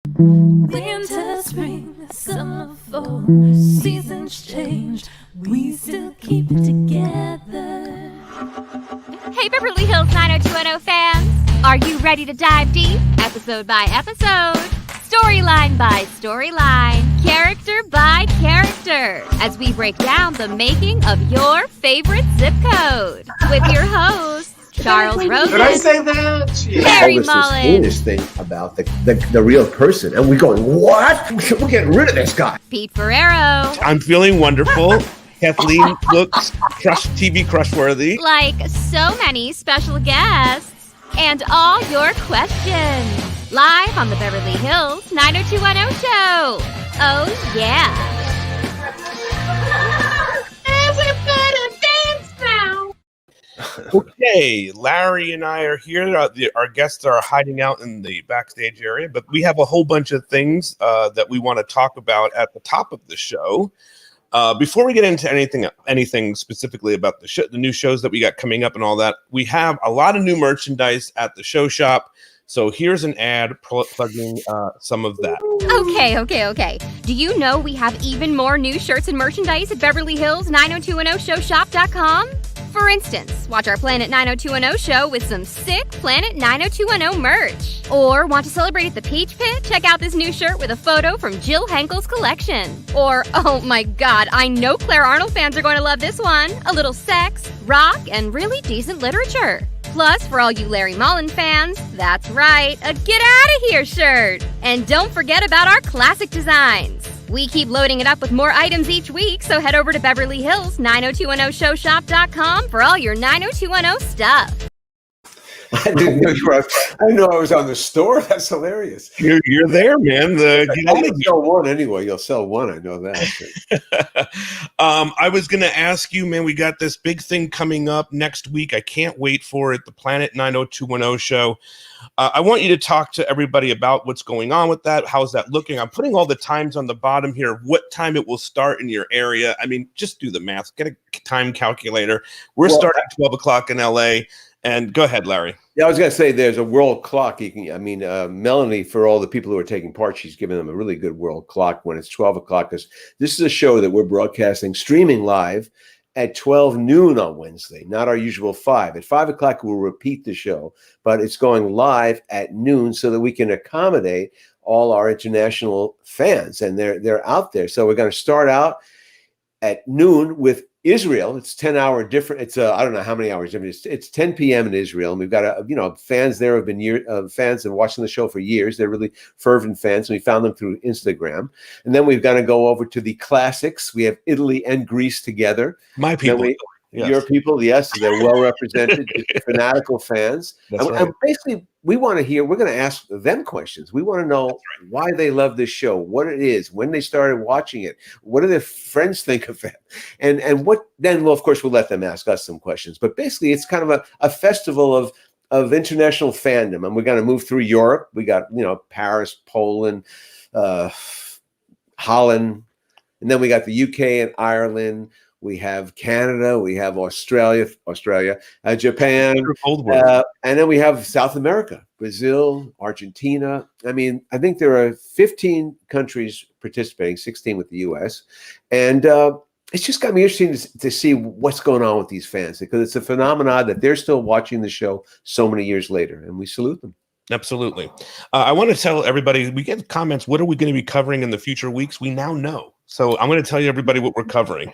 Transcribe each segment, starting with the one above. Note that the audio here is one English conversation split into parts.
Winter, spring, summer, fall, seasons change, we still keep it together. Hey Beverly Hills 90210 fans! Are you ready to dive deep, episode by episode, storyline by storyline, character by character, as we break down the making of your favorite zip code? With your hosts, Charles Rose. Did I say that? Harry This Mullen. heinous thing about the real person, and we're going, what? We're getting rid of this guy. Pete Ferrero. I'm feeling wonderful. Kathleen looks TV crush-worthy. Like so many special guests. And all your questions. Live on the Beverly Hills 90210 show. Oh, yeah. Everybody dance now. Okay, Larry and I are here. Our guests are hiding out in the backstage area, but we have a whole bunch of things that we want to talk about at the top of the show. Before we get into anything specifically about the new shows that we got coming up and all that, we have a lot of new merchandise at the show shop. So here's an ad plugging some of that. Okay. Do you know we have even more new shirts and merchandise at Beverly Hills 90210showshop.com? For instance, watch our Planet 90210 show with some sick Planet 90210 merch. Or want to celebrate at the Peach Pit? Check out this new shirt with a photo from Jill Henkel's collection. Or, oh my god, I know Claire Arnold fans are going to love this one. A little sex, rock, and really decent literature. Plus, for all you Larry Mullen fans, that's right, a Get Out of Here shirt. And don't forget about our classic designs. We keep loading it up with more items each week, so head over to Beverly Hills 90210showshop.com for all your 90210 stuff. I didn't know you were. I didn't know I was on the store. That's hilarious. You're there, man. You'll sell one anyway. You'll sell one. I know that. I was going to ask you, man, we got this big thing coming up next week. I can't wait for it. The Planet 90210 show. I want you to talk to everybody about what's going on with that. How's that looking? I'm putting all the times on the bottom here. What time it will start in your area. I mean, just do the math. Get a time calculator. We're starting at 12 o'clock in LA. And go ahead, Larry. Yeah, I was going to say there's a world clock. Melanie, for all the people who are taking part, she's giving them a really good world clock when it's 12 o'clock, because this is a show that we're broadcasting, streaming live at 12 noon on Wednesday, not our usual 5. At 5 o'clock, we'll repeat the show, but it's going live at noon so that we can accommodate all our international fans, and they're out there. So we're going to start out at noon with Israel. It's 10-hour different. It's I don't know how many hours different. It's 10 p.m. in Israel, and we've got fans there have been fans and watching the show for years. They're really fervent fans, and we found them through Instagram. And then we've got to go over to the classics. We have Italy and Greece together. My people. Yes. Your people, yes, they're well represented, fanatical fans. And basically, we're going to ask them questions. We want to know why they love this show, what it is, when they started watching it, what do their friends think of it, and what then, well, of course, we'll let them ask us some questions. But basically, it's kind of a festival of international fandom, and we're going to move through Europe. We got, Paris, Poland, Holland, and then we got the UK and Ireland. We have Canada, we have Australia, Japan, and then we have South America, Brazil, Argentina. I mean, I think there are 15 countries participating, 16 with the U.S. And it's just got me interesting to see what's going on with these fans, because it's a phenomenon that they're still watching the show so many years later, and we salute them. Absolutely. I want to tell everybody, we get comments, what are we going to be covering in the future weeks? We now know. So I'm going to tell you everybody what we're covering.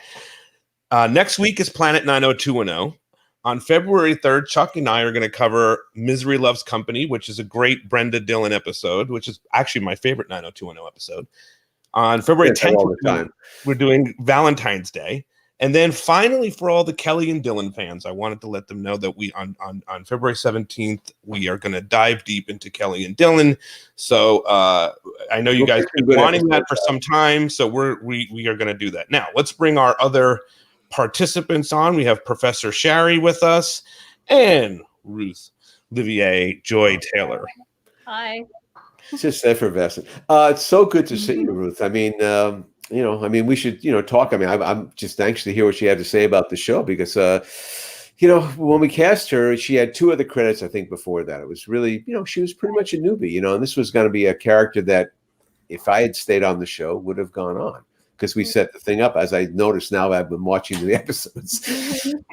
Next week is Planet 90210. On February 3rd, Chuck and I are going to cover Misery Loves Company, which is a great Brenda Dillon episode, which is actually my favorite 90210 episode. On February 10th, we're doing Valentine's Day. And then finally, for all the Kelly and Dylan fans, I wanted to let them know that we on February 17th, we are going to dive deep into Kelly and Dylan. So I know you guys have been wanting that for some time, so we are going to do that. Now, let's bring our other participants on. We have Professor Shari with us and Ruth Livier, Joy Taylor. Hi. It's just effervescent. It's so good to see you, Ruth. I mean, we should, talk. I mean, I'm just anxious to hear what you have to say about the show, because, When we cast her, she had 2 other credits, I think, before that. It was really, she was pretty much a newbie, and this was going to be a character that, if I had stayed on the show, would have gone on, because we set the thing up. As I noticed now, I've been watching the episodes.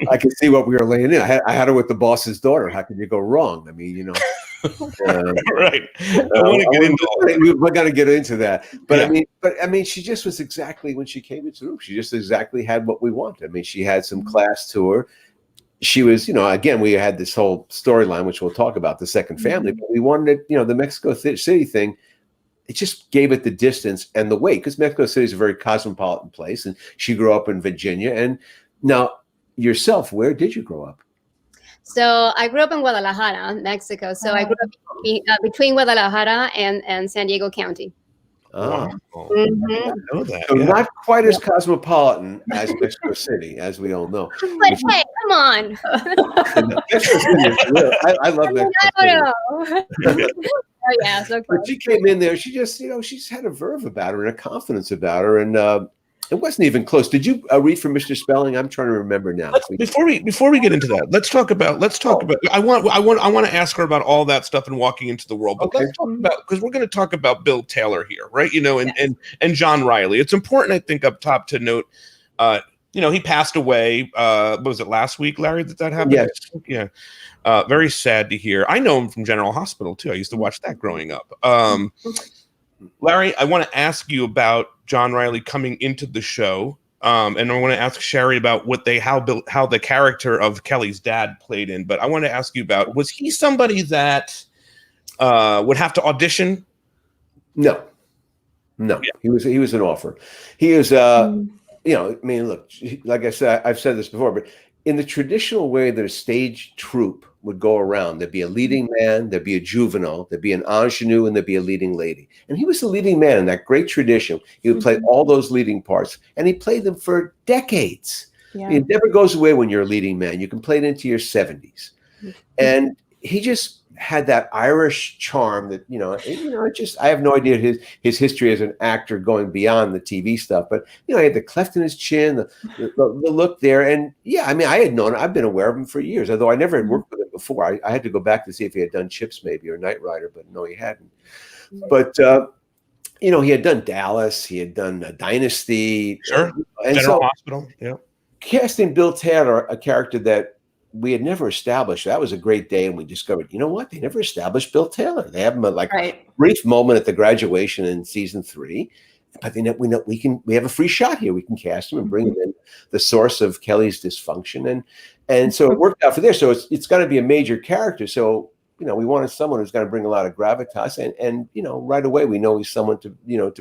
I could see what we were laying in. I had her with the boss's daughter. How could you go wrong? I mean, right. We're going to get into that, but Yeah. I mean, she just was exactly, when she came into the room, she just exactly had what we wanted. I mean, she had some class to her. She was, again, we had this whole storyline, which we'll talk about, the second family, but we wanted it, the Mexico City thing. It just gave it the distance and the weight, because Mexico City is a very cosmopolitan place, and she grew up in Virginia. And now, yourself, where did you grow up? So I grew up in Guadalajara, Mexico. So I grew up between Guadalajara and San Diego County. Wow. Mhm. I know that. So not quite as cosmopolitan as Mexico City, as we all know. But hey, come on. Mexico City is real. I love Mexico City. Oh, yeah. So But she came in there. She just, she's had a verve about her and a confidence about her, and it wasn't even close. Did you read from Mr. Spelling? I'm trying to remember now. Before we get into that, let's talk about. I want to ask her about all that stuff and walking into the world. But Okay. let's talk about, because we're going to talk about Bill Taylor here, right? And John Reilly. It's important, I think, up top to note. He passed away. What was it, last week, Larry? That happened? Yes. Yeah. Very sad to hear. I know him from General Hospital too. I used to watch that growing up. Larry, I want to ask you about John Reilly coming into the show, and I want to ask Shari about how the character of Kelly's dad played in. But I want to ask you about, was he somebody that would have to audition? No. Yeah. He was an offer. He is, look, like I said, I've said this before, but in the traditional way that a stage troupe would go around, there'd be a leading man, there'd be a juvenile, there'd be an ingenue, and there'd be a leading lady. And he was the leading man in that great tradition. He would play all those leading parts, and he played them for decades. Yeah. It never goes away when you're a leading man. You can play it into your 70s. And he just had that Irish charm that, I have no idea his history as an actor going beyond the TV stuff, but, he had the cleft in his chin, the look there. And I had known, I've been aware of him for years, although I never had worked with him before. I had to go back to see if he had done Chips maybe, or Knight Rider, but no, he hadn't. But, he had done Dallas, he had done Dynasty. Sure. And General Hospital. Yeah. Casting Bill Taylor, a character that we had never established. That was a great day, and we discovered, you know what? They never established Bill Taylor. They have him a brief moment at the graduation in season 3, but we have a free shot here. We can cast him and bring him in, the source of Kelly's dysfunction, and so it worked out for there. So it's going to be a major character. So we wanted someone who's going to bring a lot of gravitas, and right away we know he's someone to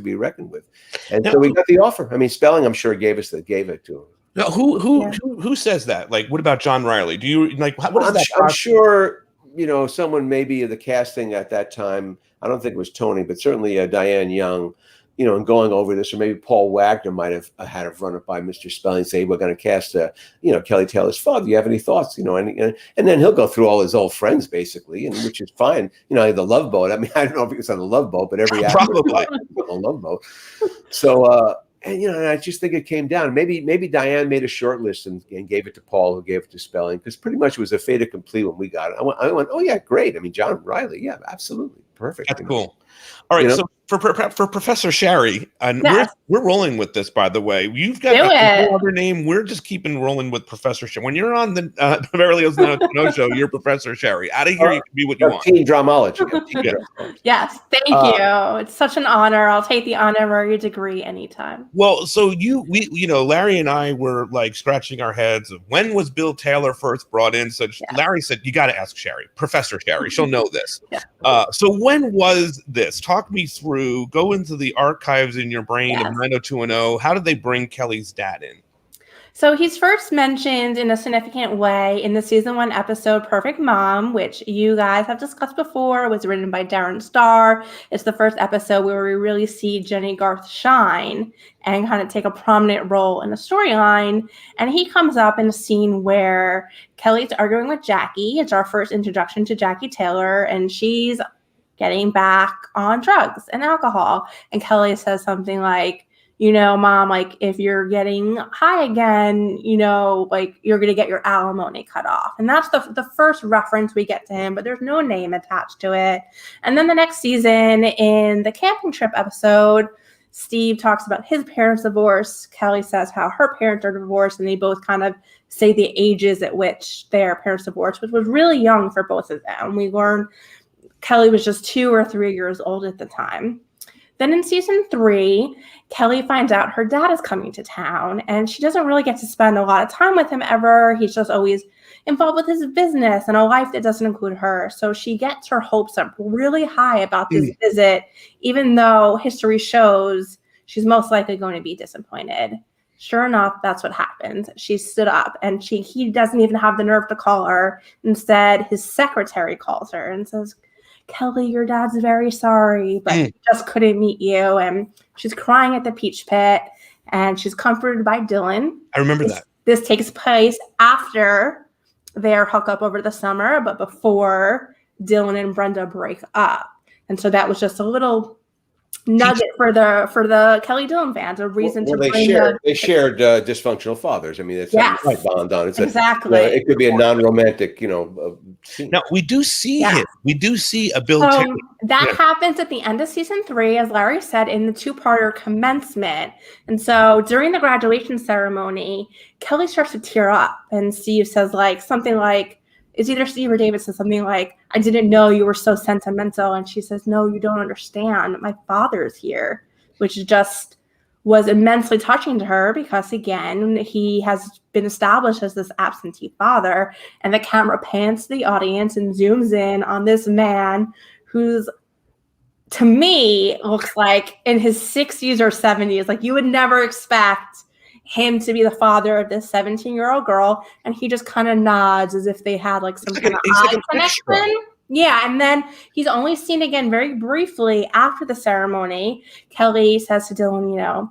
be reckoned with, and so we got the offer. I mean, Spelling, I'm sure gave it to him. No, who says that? Like, what about John Reilly? Do you like? What is that? I'm sure someone maybe of the casting at that time. I don't think it was Tony, but certainly Diane Young. And going over this, or maybe Paul Wagner might have had to run it by Mr. Spelling and say, "We're going to cast Kelly Taylor's father. Do you have any thoughts?" And then he'll go through all his old friends basically, and which is fine. The Love Boat. I mean, I don't know if it was on the Love Boat, but every actor probably on the Love Boat. So. And I just think it came down. Maybe Diane made a short list and gave it to Paul, who gave it to Spelling, because pretty much it was a fait accompli when we got it. I went, oh yeah, great. I mean, John Reilly, yeah, absolutely, perfect. That's cool. All right, so for Professor Shari, and we're rolling with this, by the way. You've got no other name. We're just keeping rolling with Professor Shari. When you're on the Beverly Hills 90210 show, you're Professor Shari. Out of here, you can be what you want. Teen dramology. Yes, thank you. It's such an honor. I'll take the honorary degree anytime. Well, so Larry and I were like scratching our heads of when was Bill Taylor first brought in. So Larry said, you got to ask Shari, Professor Shari. She'll know this. So when was this? Talk me through, go into the archives in your brain of 90210. How did they bring Kelly's dad in? So he's first mentioned in a significant way in the season 1 episode, Perfect Mom, which you guys have discussed before. It was written by Darren Star. It's the first episode where we really see Jenny Garth shine and kind of take a prominent role in the storyline. And he comes up in a scene where Kelly's arguing with Jackie. It's our first introduction to Jackie Taylor, and she's getting back on drugs and alcohol. And Kelly says something like, Mom, like, if you're getting high again, like, you're going to get your alimony cut off. And that's the first reference we get to him, but there's no name attached to it. And then the next season, in the camping trip episode, Steve talks about his parents' divorce. Kelly says how her parents are divorced, and they both kind of say the ages at which their parents divorced, which was really young for both of them. We learned Kelly was just 2 or 3 years old at the time. Then in season 3, Kelly finds out her dad is coming to town, and she doesn't really get to spend a lot of time with him ever. He's just always involved with his business and a life that doesn't include her. So she gets her hopes up really high about this visit, even though history shows she's most likely going to be disappointed. Sure enough, that's what happens. She stood up, and he doesn't even have the nerve to call her. Instead, his secretary calls her and says, Kelly, your dad's very sorry, but he just couldn't meet you. And she's crying at the Peach Pit, and she's comforted by Dylan. I remember that. This takes place after their hookup over the summer, but before Dylan and Brenda break up. And so that was just a little nugget for the Kelly Dylan fans, a reason to bring they shared dysfunctional fathers. I mean, it's a bond on it. Exactly. It could be a non-romantic, scene. Now we do see him. We do see a Bill Taylor. That happens at the end of season 3, as Larry said, in the 2-parter commencement. And so during the graduation ceremony, Kelly starts to tear up, and Steve says something like, it's either Steve or David says something like, I didn't know you were so sentimental. And she says, no, you don't understand. My father's here, which just was immensely touching to her because, again, he has been established as this absentee father. And the camera pans to the audience and zooms in on this man who's, to me, looks like in his 60s or 70s. Like, you would never expect him to be the father of this 17-year-old girl, and he just kind of nods as if they had some kind of eye connection. Yeah, and then he's only seen again very briefly after the ceremony. Kelly says to Dylan,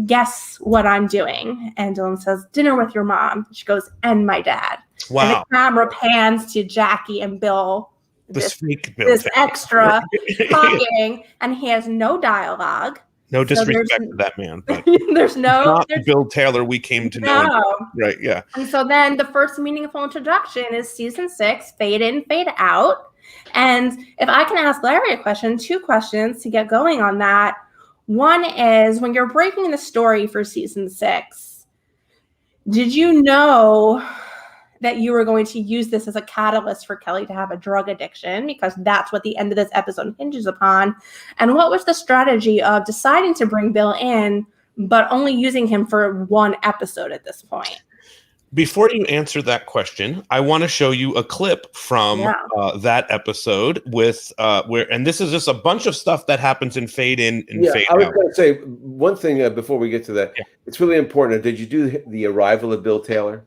guess what I'm doing? And Dylan says, dinner with your mom. She goes, and my dad. Wow. And the camera pans to Jackie and Bill. This fake Bill. This extra talking, and he has no dialogue. No disrespect to that man, but there's not Bill Taylor we came to know. Right, yeah. And so then the first meaningful introduction is season 6, fade in, fade out. And if I can ask Larry a question, 2 questions to get going on that. One is, when you're breaking the story for season 6, did you know that you were going to use this as a catalyst for Kelly to have a drug addiction, because that's what the end of this episode hinges upon? And what was the strategy of deciding to bring Bill in, but only using him for 1 episode at this point? Before you answer that question, I want to show you a clip from that episode with and this is just a bunch of stuff that happens in fade in and fade out. I was going to say one thing before we get to that. Yeah. It's really important. Did you do the arrival of Bill Taylor?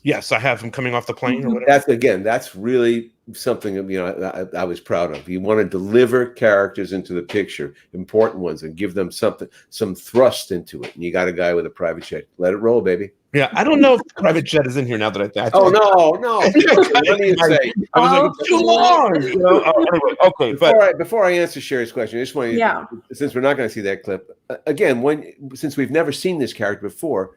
Yes, I have him coming off the plane or whatever. That's really something I was proud of. You want to deliver characters into the picture, important ones, and give them some thrust into it. And you got a guy with a private jet. Let it roll, baby. Yeah, I don't know if the private jet is in here now that I think. Oh, no. What do you say? I was too long. Anyway, okay, before I answer Shari's question, I just want to, since we're not going to see that clip, again, since we've never seen this character before,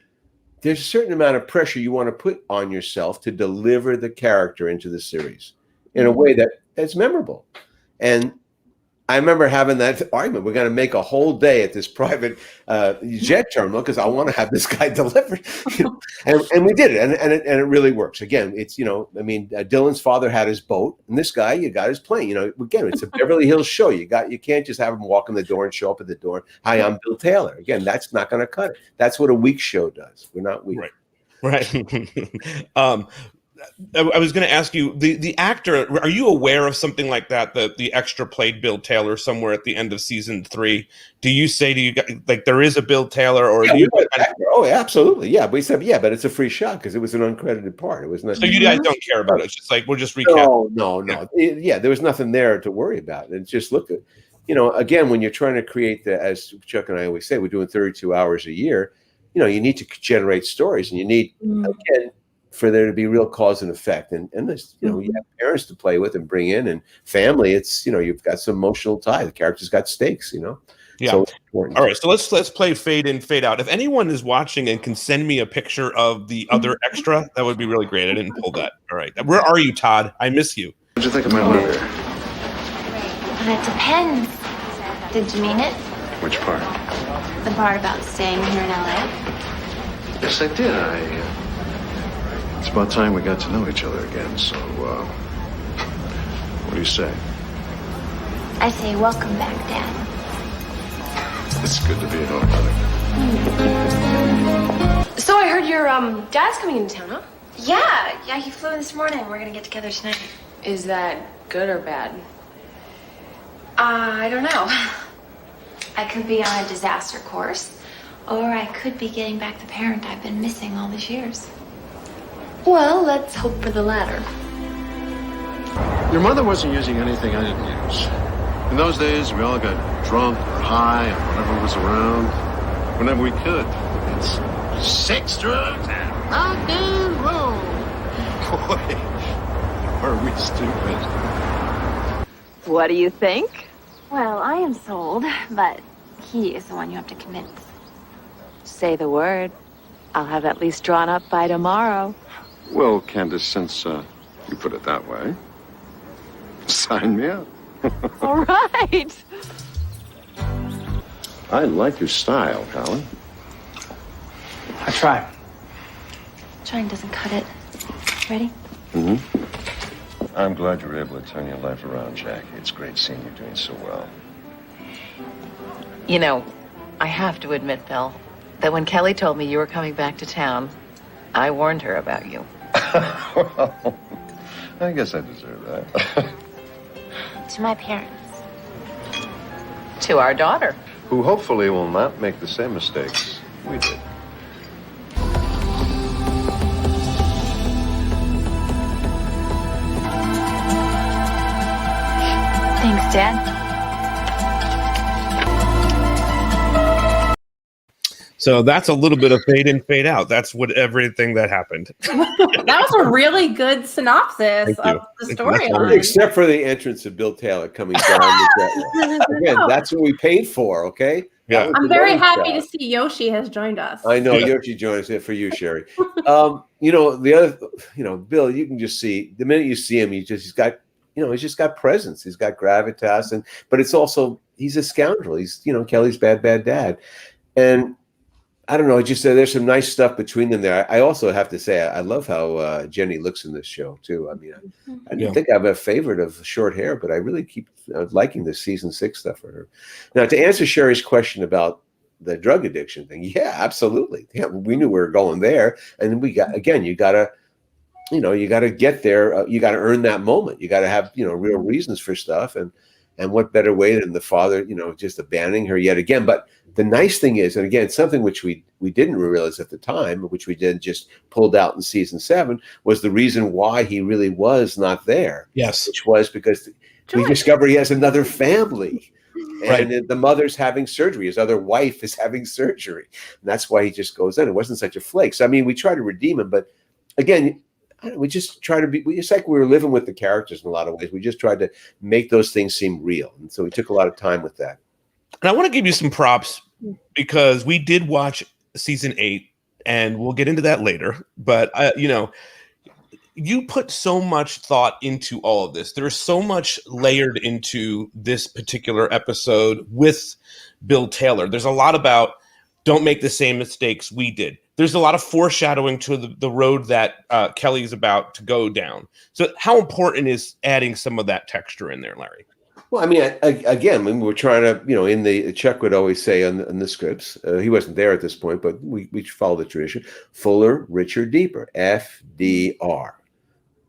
there's a certain amount of pressure you want to put on yourself to deliver the character into the series in a way that's memorable. And I remember having that argument. We're going to make a whole day at this private jet terminal because I want to have this guy delivered. And we did it, and it really works. Again, it's Dylan's father had his boat, and this guy, you got his plane. Again, it's a Beverly Hills show. You can't just have him walk in the door and show up at the door. Hi, I'm Bill Taylor. Again, that's not going to cut it. That's what a weak show does. We're not weak. Right. I was going to ask you, the actor, are you aware of something like that the extra played Bill Taylor somewhere at the end of season 3? Do you say to you guys, there is a Bill Taylor, or do you? Oh, absolutely. Yeah. But we said, but it's a free shot because it was an uncredited part. It was nothing. So you guys don't care about it. It's just we'll just recap. No. Yeah. There was nothing there to worry about. And just look at, again, when you're trying to create as Chuck and I always say, we're doing 32 hours a year, you need to generate stories, and you need, again, for there to be real cause and effect. And there's, you have parents to play with and bring in, and family. It's, you've got some emotional tie. The character's got stakes, Yeah. So it's important. All right, so let's play fade in, fade out. If anyone is watching and can send me a picture of the other extra, that would be really great. I didn't pull that. All right, where are you, Todd? I miss you. What'd you think of my letter? But it depends. Did you mean it? Which part? The part about staying here in LA? Yes, I did. It's about time we got to know each other again, so, what do you say? I say welcome back, Dad. It's good to be at home, honey. So I heard your dad's coming into town, huh? Yeah, he flew in this morning. We're gonna get together tonight. Is that good or bad? I don't know. I could be on a disaster course, or I could be getting back the parent I've been missing all these years. Well, let's hope for the latter. Your mother wasn't using anything I didn't use. In those days, we all got drunk or high and whatever was around, whenever we could. It's sex, drugs, and rock and roll. Boy, are we stupid. What do you think? Well, I am sold, but he is the one you have to convince. Say the word. I'll have at least drawn up by tomorrow. Well, Candace, since you put it that way, sign me up. All right. I like your style, Colin. I try. Trying doesn't cut it. Ready? Mm-hmm. I'm glad you were able to turn your life around, Jackie. It's great seeing you doing so well. You know, I have to admit, Bill, that when Kelly told me you were coming back to town, I warned her about you. Well, I guess I deserve that. To my parents. To our daughter. Who hopefully will not make the same mistakes we did. Thanks, Dad. So that's a little bit of fade in, fade out. That's what everything that happened. That was a really good synopsis of the storyline. Except for the entrance of Bill Taylor coming down the jet. Again, that's what we paid for, okay? Yeah. I'm very happy to see Yoshi has joined us. I know Yoshi joined us for you, Shari. The other, Bill, you can just see the minute you see him, he's just got presence. He's got gravitas, but it's also he's a scoundrel. He's Kelly's bad dad, and I don't know. Just there's some nice stuff between them there. I also have to say I love how Jenny looks in this show too. I mean, I don't think I'm a favorite of short hair, but I really keep liking this season 6 stuff for her. Now, to answer Shari's question about the drug addiction thing, yeah, absolutely. Yeah, we knew we were going there, and we got you gotta get there. You got to earn that moment. You got to have real reasons for stuff, and what better way than the father just abandoning her yet again. But the nice thing is, and again, something which we didn't realize at the time, which we then just pulled out in season 7, was the reason why he really was not there. Yes, which was because we discovered he has another family. Right. And the mother's having surgery. His other wife is having surgery. And that's why he just goes in. It wasn't such a flake. So, I mean, we try to redeem him, but again, we just try to be, it's like we were living with the characters in a lot of ways. We just tried to make those things seem real. And so we took a lot of time with that. And I want to give you some props because we did watch season 8 and we'll get into that later. But, you put so much thought into all of this. There's so much layered into this particular episode with Bill Taylor. There's a lot about don't make the same mistakes we did. There's a lot of foreshadowing to the road that Kelly's about to go down. So how important is adding some of that texture in there, Larry? Well, I mean, again, when we're trying to, in the Chuck would always say on the scripts, he wasn't there at this point, but we follow the tradition: fuller, richer, deeper. FDR.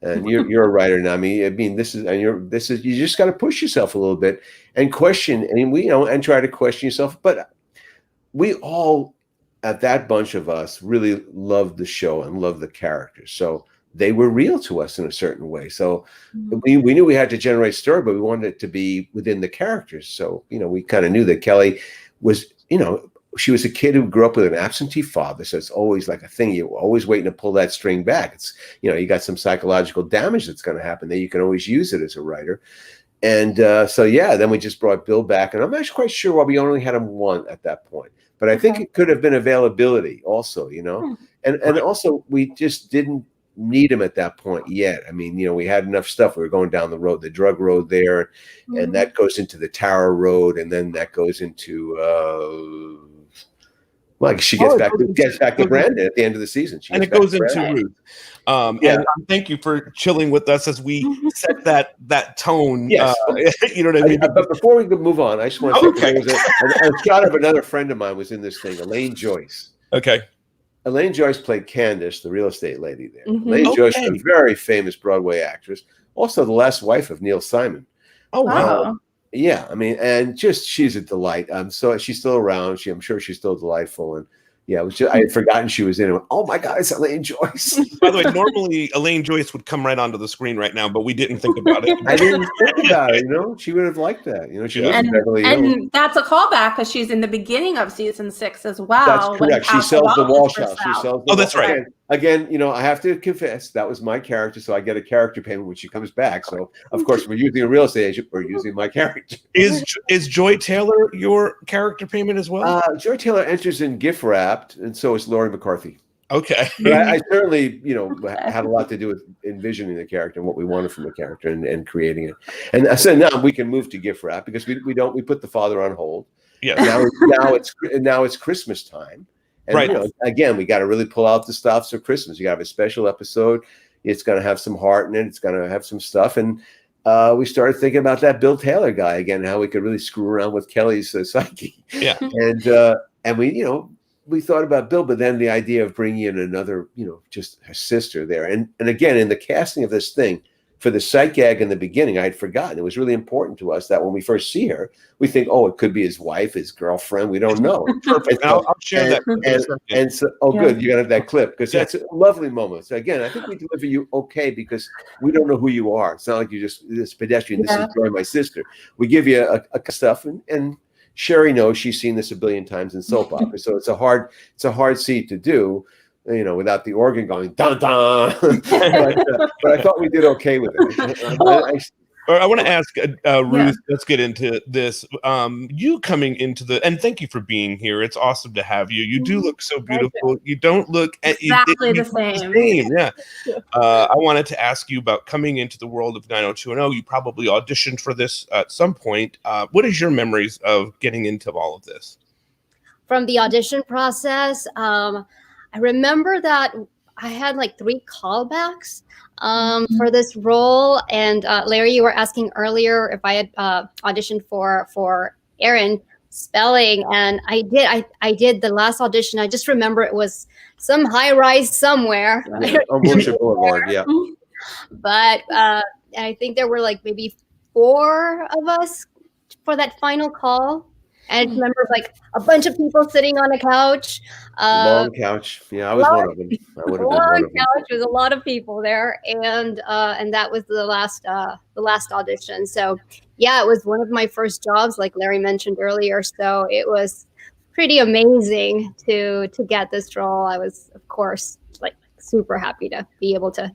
And you're a writer now. I mean, this is you just got to push yourself a little bit and question. I mean, and try to question yourself. But we all, at that bunch of us, really loved the show and loved the characters. So they were real to us in a certain way. So we knew we had to generate story, but we wanted it to be within the characters. So, we kind of knew that Kelly was, she was a kid who grew up with an absentee father. So it's always like a thing. You're always waiting to pull that string back. It's, you got some psychological damage that's going to happen there. You can always use it as a writer. And then we just brought Bill back, and I'm not quite sure why we only had him one at that point. But I think it could have been availability also, and also we just didn't need him at that point yet. I mean, we had enough stuff. We were going down the road, the drug road there, and that goes into the Tower Road, and then that goes into she gets back to Brandon at the end of the season. And it goes into Ruth. And thank you for chilling with us as we set that tone. Yes. You know what I mean? But before we move on, I just want to say a shot of another friend of mine was in this thing, Elaine Joyce. Okay. Elaine Joyce played Candace, the real estate lady there. Elaine Joyce is a very famous Broadway actress, also the last wife of Neil Simon. Oh, wow. Yeah, I mean, and she's a delight. So she's still around. I'm sure she's still delightful. And yeah, it was just, I had forgotten she was in it. Oh my God, it's Elaine Joyce. By the way, normally Elaine Joyce would come right onto the screen right now, but we didn't think about it. I didn't think about it. She would have liked that. She lives in Beverly Hills. And that's a callback because she's in the beginning of season 6 as well. That's correct. She sells the Walsh House. That's right. Again, I have to confess that was my character, so I get a character payment when she comes back. So of course, we're using a real estate agent. We're using my character. Is Joy Taylor your character payment as well? Joy Taylor enters in gift wrapped, and so is Laurie McCarthy. Okay. But I certainly, had a lot to do with envisioning the character and what we wanted from the character and creating it. And so now we can move to gift wrap because we put the father on hold. Yeah. Now it's Christmas time. And, right. Again, we got to really pull out the stops for Christmas. You got to have a special episode. It's going to have some heart in it. It's going to have some stuff. And we started thinking about that Bill Taylor guy again, how we could really screw around with Kelly's psyche. Yeah. And we thought about Bill, but then the idea of bringing in another, just her sister there. And again, in the casting of this thing, for the sight gag in the beginning, I had forgotten. It was really important to us that when we first see her, we think, it could be his wife, his girlfriend. We don't know. Perfect. I'll share that. And so, good. You got to have that clip because that's a lovely moment. So again, I think we deliver you okay because we don't know who you are. It's not like you just this pedestrian. This is Joy, my sister. We give you a stuff, and Shari knows she's seen this a billion times in soap opera. So it's a hard seat to do. Without the organ going dun dun, but I thought we did okay with it. I want to ask Ruth. Let's get into this. You coming into and thank you for being here. It's awesome to have you. You do look so beautiful. You don't look exactly the same. Yeah. I wanted to ask you about coming into the world of 90210. You probably auditioned for this at some point. What is your memories of getting into all of this? From the audition process, I remember that I had 3 callbacks for this role. And Larry, you were asking earlier if I had auditioned for Aaron Spelling, and I did the last audition. I just remember it was some high rise somewhere. On Worship Boulevard, yeah. But I think there were maybe 4 of us for that final call. And I remember a bunch of people sitting on a couch. Long couch. Yeah, I was one of them. I would have been one of them. Couch. There's a lot of people there, and that was the last audition. So yeah, it was one of my first jobs, like Larry mentioned earlier. So it was pretty amazing to get this role. I was, of course, super happy to be able to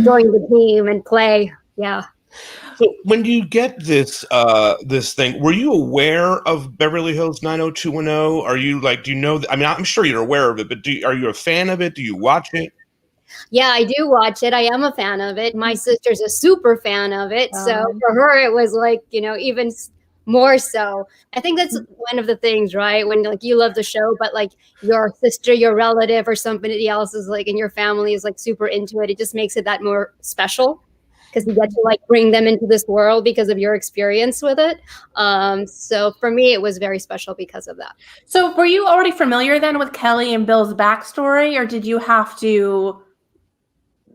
join the team and play. Yeah. So when you get this thing, were you aware of Beverly Hills 90210? Are you do you know? I mean, I'm sure you're aware of it, but are you a fan of it? Do you watch it? Yeah, I do watch it. I am a fan of it. My sister's a super fan of it. So for her, it was even more so. I think that's one of the things, right? When you love the show, but your sister, your relative, or somebody else is in your family is super into it. It just makes it that more special. Because you get to bring them into this world because of your experience with it. So for me, it was very special because of that. So were you already familiar then with Kelly and Bill's backstory, or did you have to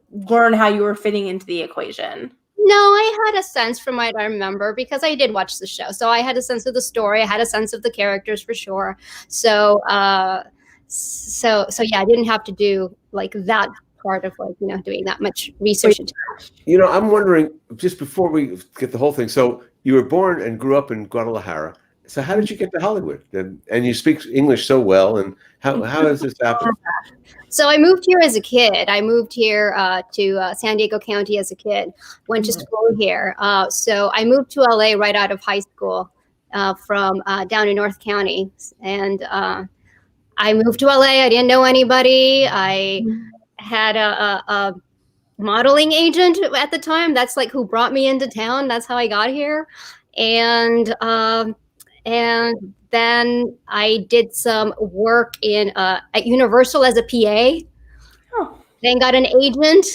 learn how you were fitting into the equation? No, I had a sense from what I remember because I did watch the show. So I had a sense of the story. I had a sense of the characters for sure. So yeah, I didn't have to do that part of doing that much research. I'm wondering, just before we get the whole thing, so you were born and grew up in Guadalajara. So how did you get to Hollywood? And you speak English so well. And how does this happen? So I moved here as a kid. I moved here to San Diego County as a kid. Went to school here. So I moved to LA right out of high school from down in North County. And I moved to LA. I didn't know anybody. I had a modeling agent at the time. That's like who brought me into town. That's how I got here. And then I did some work at Universal as a PA. Oh. Then got an agent,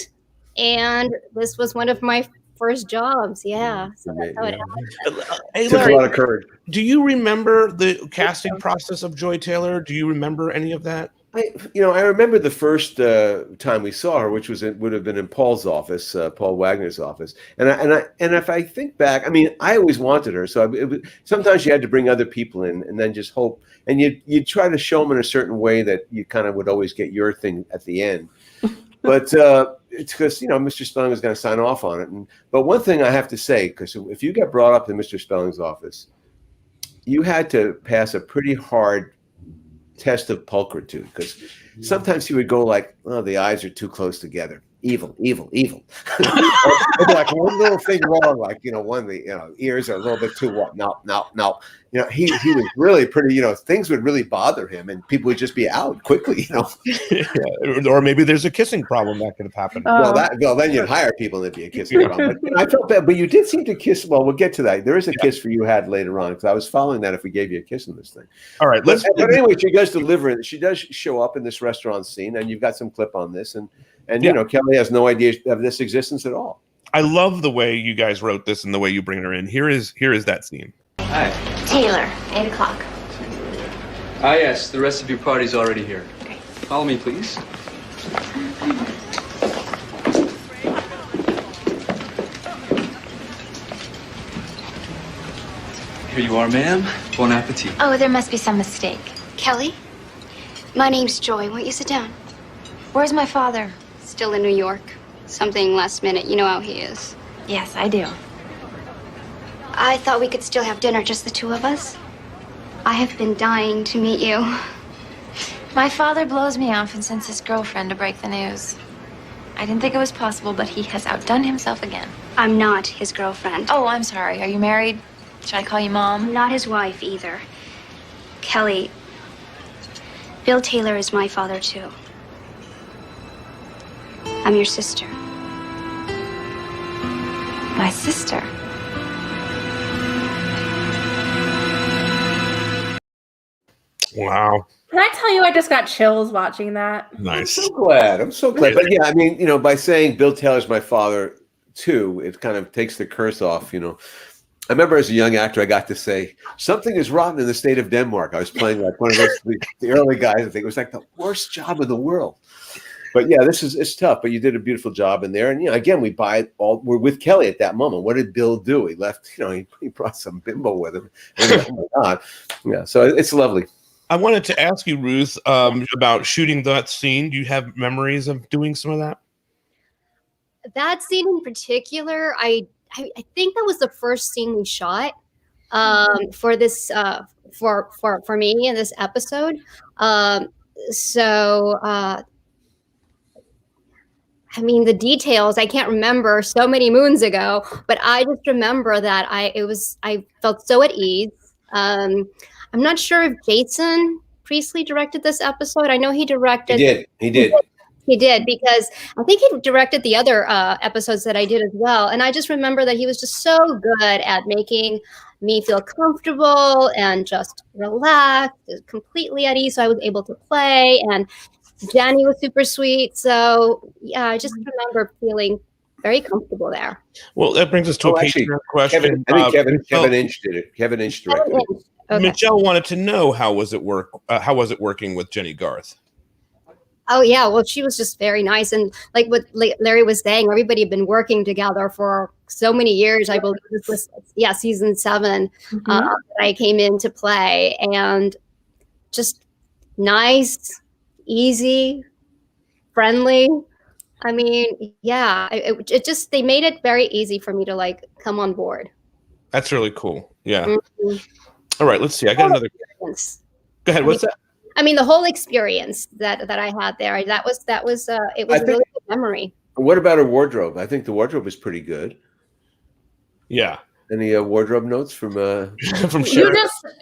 and this was one of my first jobs. Yeah, so that's how it happened. Hey, Took Larry, a lot of courage. do you remember the casting process of Joy Taylor? Do you remember any of that? I remember the first time we saw her, which would have been in Paul's office, Paul Wagner's office. And if I think back, I mean, I always wanted her. So sometimes you had to bring other people in, and then just hope. And you try to show them in a certain way that you kind of would always get your thing at the end. But it's because Mr. Spelling was going to sign off on it. But one thing I have to say, because if you get brought up in Mr. Spelling's office, you had to pass a pretty hard test of pulchritude, because sometimes he would go like, "Oh, the eyes are too close together. Evil, evil, evil." Or like one little thing wrong, like one of the ears are a little bit too what? No. He was really pretty. Things would really bother him, and people would just be out quickly. Or maybe there's a kissing problem that could have happened. Well, then you'd hire people and it'd be a kissing problem. But I felt bad, but you did seem to kiss. Well, we'll get to that. There is a kiss for you had later on, because I was following that if we gave you a kiss in this thing. All right, but anyway, she does deliver it. She does show up in this restaurant scene, and you've got some clip on this, and Kelly has no idea of this existence at all. I love the way you guys wrote this and the way you bring her in. Here is that scene. Hi. Taylor, 8 o'clock. Ah, yes, the rest of your party's already here. Follow me, please. Here you are, ma'am. Bon appetit. Oh, there must be some mistake. Kelly? My name's Joy. Won't you sit down? Where's my father? Still in New York. Something last minute. You know how he is. Yes, I do. I thought we could still have dinner, just the two of us. I have been dying to meet you. My father blows me off and sends his girlfriend to break the news. I didn't think it was possible, but he has outdone himself again. I'm not his girlfriend. Oh, I'm sorry. Are you married? Should I call you Mom? I'm not his wife either. Kelly, Bill Taylor is my father too. I'm your sister. My sister? Wow. Can I tell you, I just got chills watching that. Nice. I'm so glad. But yeah, I mean, by saying Bill Taylor's my father too, it kind of takes the curse off, I remember as a young actor, I got to say, something is rotten in the state of Denmark. I was playing like one of those, the early guys. I think it was like the worst job in the world. But yeah, it's tough, but you did a beautiful job in there. And, again, we're with Kelly at that moment. What did Bill do? He left, he brought some bimbo with him. And, oh my God. Yeah. So it's lovely. I wanted to ask you, Ruth, about shooting that scene. Do you have memories of doing some of that? That scene in particular, I think that was the first scene we shot for this for me in this episode. I mean, the details I can't remember so many moons ago, but I just remember that I felt so at ease. I'm not sure if Jason Priestley directed this episode. I know he directed. He did. He did, because I think he directed the other episodes that I did as well. And I just remember that he was just so good at making me feel comfortable and just relaxed, completely at ease. So I was able to play, and Jenny was super sweet. So yeah, I just remember feeling very comfortable there. Well, that brings us to a Patreon question. Kevin Inch did it. Kevin Inch directed it. Okay. Michelle wanted to know how was it working with Jenny Garth? Oh yeah, well, she was just very nice, and like what Larry was saying, everybody had been working together for so many years. I believe this was season 7 that I came in to play, and just nice, easy, friendly. I mean, yeah, it just they made it very easy for me to come on board. That's really cool. Yeah. Mm-hmm. All right, let's see. I got another. Go ahead. What's that? I mean, the whole experience that I had there, that was it was a really good memory. What about her wardrobe? I think the wardrobe is pretty good. Yeah. Any wardrobe notes from from Shari?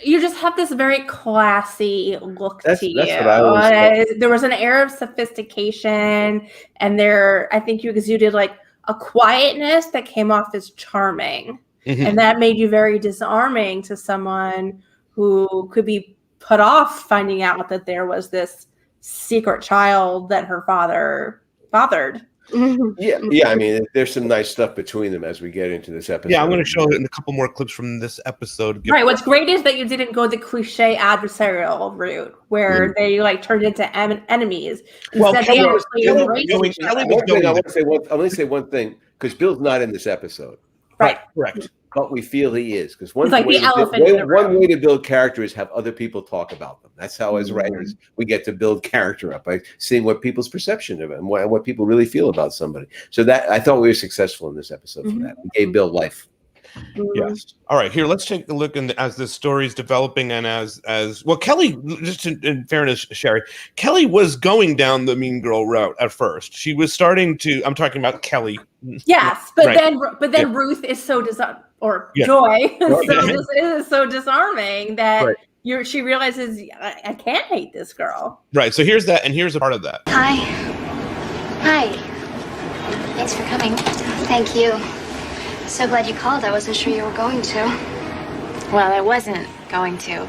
You just have this very classy look to you. That's what I always thought. There was an air of sophistication, and I think you exuded like a quietness that came off as charming, and that made you very disarming to someone who could be put off finding out that there was this secret child that her father fathered. Yeah. I mean, there's some nice stuff between them as we get into this episode. Yeah, I'm going to show it in a couple more clips from this episode. Right. What's great is that you didn't go the cliche adversarial route where they like turned into enemies. Well, Kelly was going. I want to say one thing because Bill's not in this episode. Right. Correct. But we feel he is because one like way to build character is have other people talk about them. That's how, as writers, we get to build character up by seeing what people's perception of it and what people really feel about somebody. So that I thought we were successful in this episode for that. We gave Bill life. Yes. All right. Here, let's take a look as the story's developing, and as well. Kelly, just in fairness, Shari, Kelly was going down the mean girl route at first. She was starting to. I'm talking about Kelly. Yes, but then Ruth is so Joy is so disarming that she realizes I can't hate this girl. Right. So here's that, and here's a part of that. Hi. Thanks for coming. Thank you. So glad you called. I wasn't sure you were going to. Well, I wasn't going to.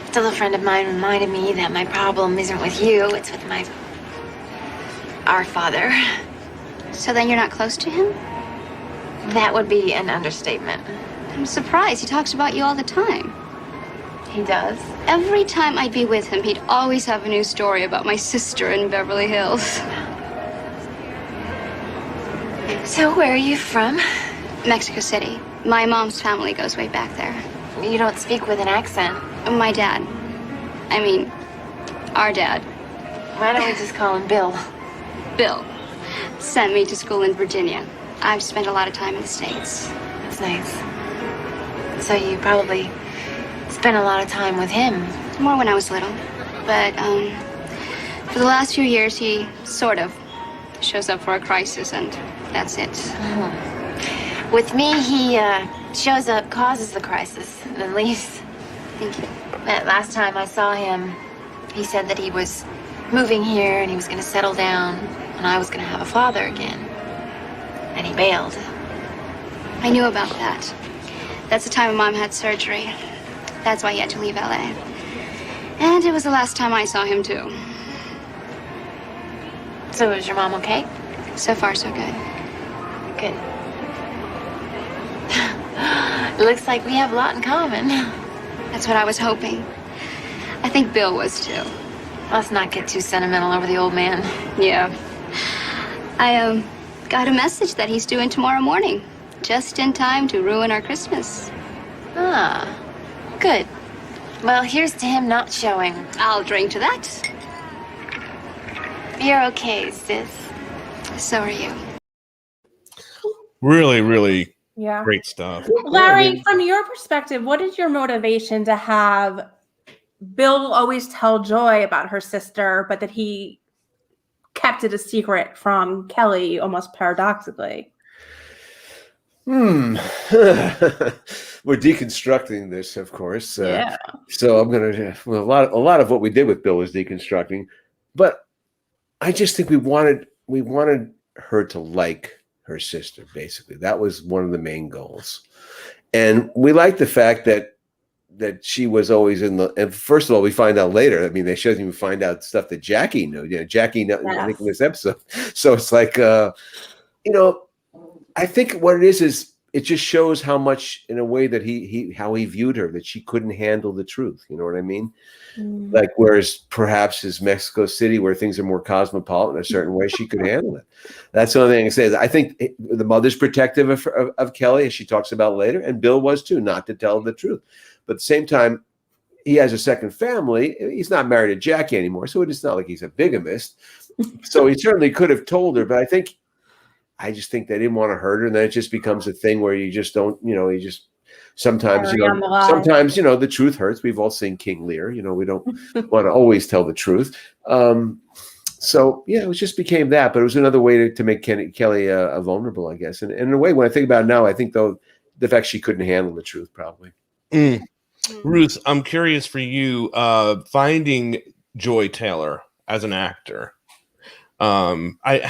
Still, a friend of mine reminded me that my problem isn't with you, it's with our father. So then you're not close to him? That would be an understatement. I'm surprised. He talks about you all the time. He does? Every time I'd be with him, he'd always have a new story about my sister in Beverly Hills. So where are you from? Mexico City. My mom's family goes way back there. You don't speak with an accent. My dad. I mean, our dad. Why don't we just call him Bill? Bill sent me to school in Virginia. I've spent a lot of time in the States. That's nice. So you probably spent a lot of time with him. More when I was little. But, for the last few years, he sort of shows up for a crisis, and that's it. With me, he shows up, causes the crisis, and leaves. Thank you. That last time I saw him, he said that he was moving here and he was going to settle down and I was going to have a father again. And he bailed. I knew about that. That's the time Mom had surgery. That's why he had to leave LA. And it was the last time I saw him, too. So is your mom okay? So far, so good. Good. It looks like we have a lot in common. That's what I was hoping. I think Bill was, too. Let's not get too sentimental over the old man. Yeah. I, got a message that he's due in tomorrow morning. Just in time to ruin our Christmas. Ah, good. Well, here's to him not showing. I'll drink to that. You're okay, sis. So are you. Really, really Yeah. great stuff. Larry, from your perspective, what is your motivation to have Bill always tell Joy about her sister, but that he kept it a secret from Kelly, almost paradoxically? We're deconstructing this, of course. Yeah. So I'm gonna. Well, a lot of what we did with Bill was deconstructing, but I just think we wanted her to like her sister. Basically, that was one of the main goals, and we liked the fact that she was always in the. And first of all, we find out later. I mean, they shouldn't even find out stuff that Jackie knew. You know, Jackie knew, I think, in this episode. So it's like, I think what it is it just shows how much, in a way, that how he viewed her, that she couldn't handle the truth. You know what I mean? Mm. Like, whereas perhaps is Mexico City, where things are more cosmopolitan in a certain way, she could handle it. That's the only thing I can say. I think the mother's protective of Kelly, as she talks about later, and Bill was too, not to tell the truth. But at the same time, he has a second family. He's not married to Jackie anymore, so it's not like he's a bigamist. So he certainly could have told her, but I just think they didn't want to hurt her, and then it just becomes a thing where you just don't, sometimes, the truth hurts. We've all seen King Lear. We don't want to always tell the truth. So yeah, it just became that, but it was another way to make Kelly vulnerable, I guess. And in a way, when I think about it now, I think though the fact she couldn't handle the truth, probably. Ruth, I'm curious for you, finding Joy Taylor as an actor. How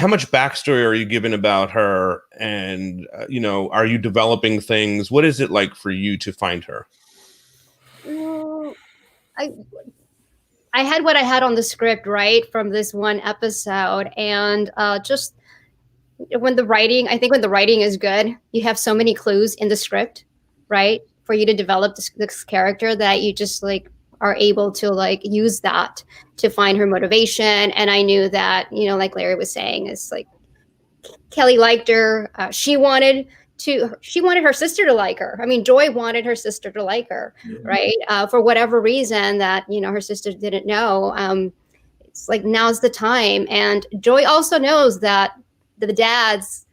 much backstory are you given about her? And, are you developing things? What is it like for you to find her? I had what I had on the script, right, from this one episode. And just when the writing is good, you have so many clues in the script, right, for you to develop this character that you just are able to use that to find her motivation. And I knew that, like Larry was saying, is Kelly liked her. She wanted her sister to like her. I mean, Joy wanted her sister to like her, right? For whatever reason that, her sister didn't know. It's now's the time. And Joy also knows that the dad's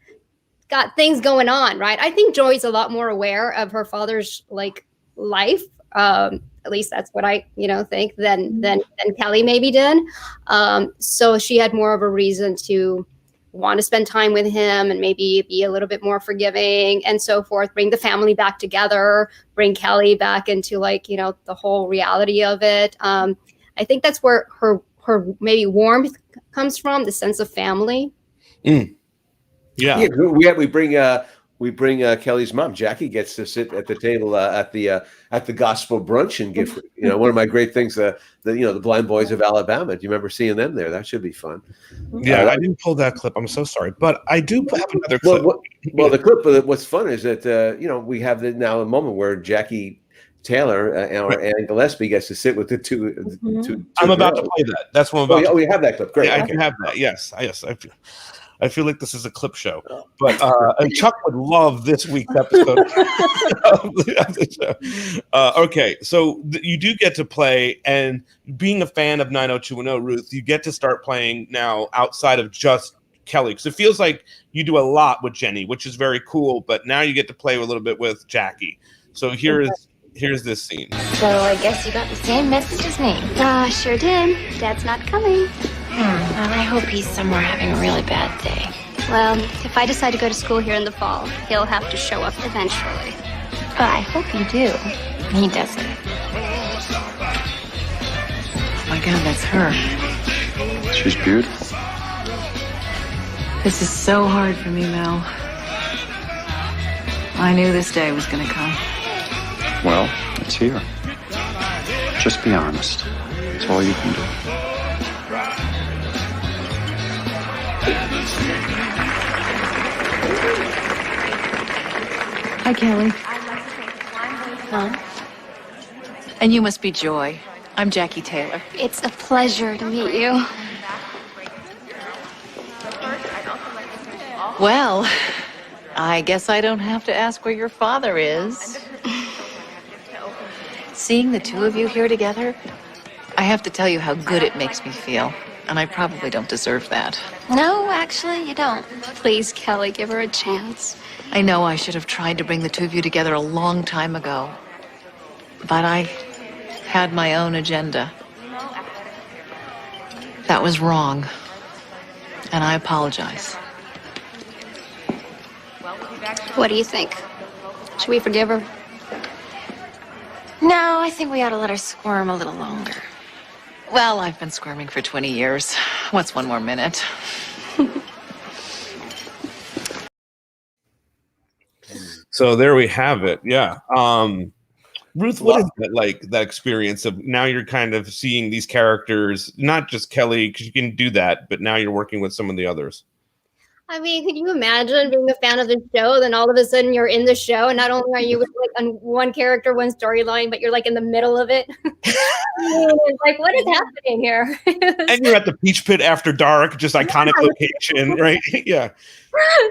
got things going on, right? I think Joy's a lot more aware of her father's life. At least that's what I, think than Kelly maybe did. So she had more of a reason to want to spend time with him and maybe be a little bit more forgiving and so forth, bring the family back together, bring Kelly back into the whole reality of it. I think that's where her maybe warmth comes from, the sense of family. Yeah. We bring Kelly's mom. Jackie gets to sit at the table at the gospel brunch and give one of my great things. The Blind Boys of Alabama. Do you remember seeing them there? That should be fun. Yeah, I didn't pull that clip. I'm so sorry, but I do have another clip. The clip. But what's fun is that we have now a moment where Jackie Taylor or Ann Gillespie gets to sit with the two. I'm about to play that. That's what I'm about. We have that clip. Great. Yeah, I can have that. Yes. I feel like this is a clip show, but and Chuck would love this week's episode of the show. Okay, so you do get to play, and being a fan of 90210, Ruth, you get to start playing now outside of just Kelly, because it feels like you do a lot with Jenny, which is very cool. But now you get to play a little bit with Jackie. So here's this scene. So I guess you got the same message as me. Sure did. Dad's not coming. Well, I hope he's somewhere having a really bad day. Well, if I decide to go to school here in the fall, he'll have to show up eventually. Well, I hope you do. He doesn't. My God, that's her. She's beautiful. This is so hard for me, Mel. I knew this day was going to come. Well, it's here. Just be honest. That's all you can do. Hi, Kelly. Huh? And you must be Joy. I'm Jackie Taylor. It's a pleasure to meet you. Well, I guess I don't have to ask where your father is. Seeing the two of you here together, I have to tell you how good it makes me feel. And I probably don't deserve that. No, actually, you don't. Please, Kelly, give her a chance. I know I should have tried to bring the two of you together a long time ago. But I had my own agenda. That was wrong. And I apologize. What do you think? Should we forgive her? No, I think we ought to let her squirm a little longer. Well, I've been squirming for 20 years. What's one more minute? So there we have it. Yeah. Ruth, what is that like, that experience of now you're kind of seeing these characters, not just Kelly, because you can do that, but now you're working with some of the others? I mean, could you imagine being a fan of the show, then all of a sudden you're in the show, and not only are you on one character, one storyline, but you're in the middle of it? It's what is happening here? And you're at the Peach Pit after dark, just iconic location, right? Yeah.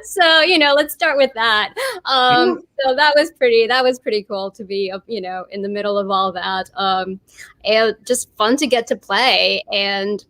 So, let's start with that. So that was pretty cool to be, in the middle of all that. And just fun to get to play. And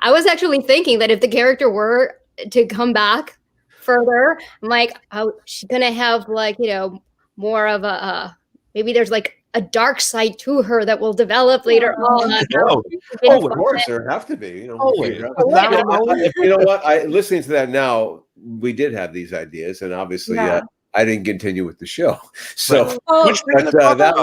I was actually thinking that if the character were to come back further. I'm like, oh, she's gonna have like, you know, more of a maybe there's like a dark side to her that will develop later on. Of course, there have to be. You know, you know what? Listening to that now, we did have these ideas, and obviously, I didn't continue with the show. So, that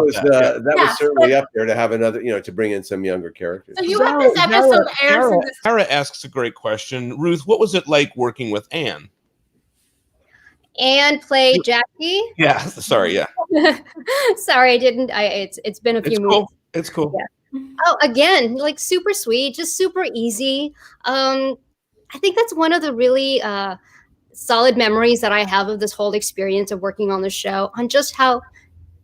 was certainly up there to have another, you know, to bring in some younger characters. So you have this episode airs in this. Sarah asks a great question. Ruth, what was it like working with Anne? Anne played Jackie. Yeah, sorry, yeah. Sorry, I didn't. It's been a few months. It's cool. Yeah. Oh, again, like super sweet, just super easy. I think that's one of the really solid memories that I have of this whole experience of working on the show, on just how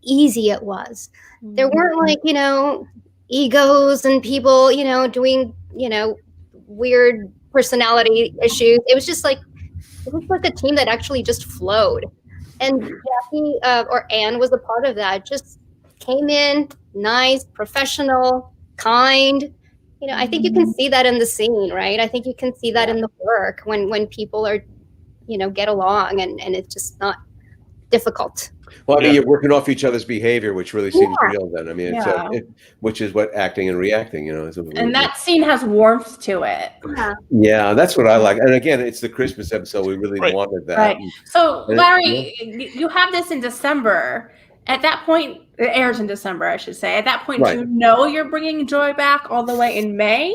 easy it was. There weren't like, you know, egos and people, you know, doing, you know, weird personality issues. It was just like, it was like a team that actually just flowed. And Jackie or Anne was a part of that. Just came in, nice, professional, kind. You know, I think you can see that in the scene, right? I think you can see that in the work when people are, you know, get along and it's just not difficult. Well, I mean, you're working off each other's behavior, which really seems real then. I mean, which is what acting and reacting, you know. And that scene has warmth to it. Yeah, that's what I like. And again, it's the Christmas episode. We really wanted that. Right. So, Larry, you have this in December. At that point, it airs in December, I should say. At that point, do you know you're bringing Joy back all the way in May?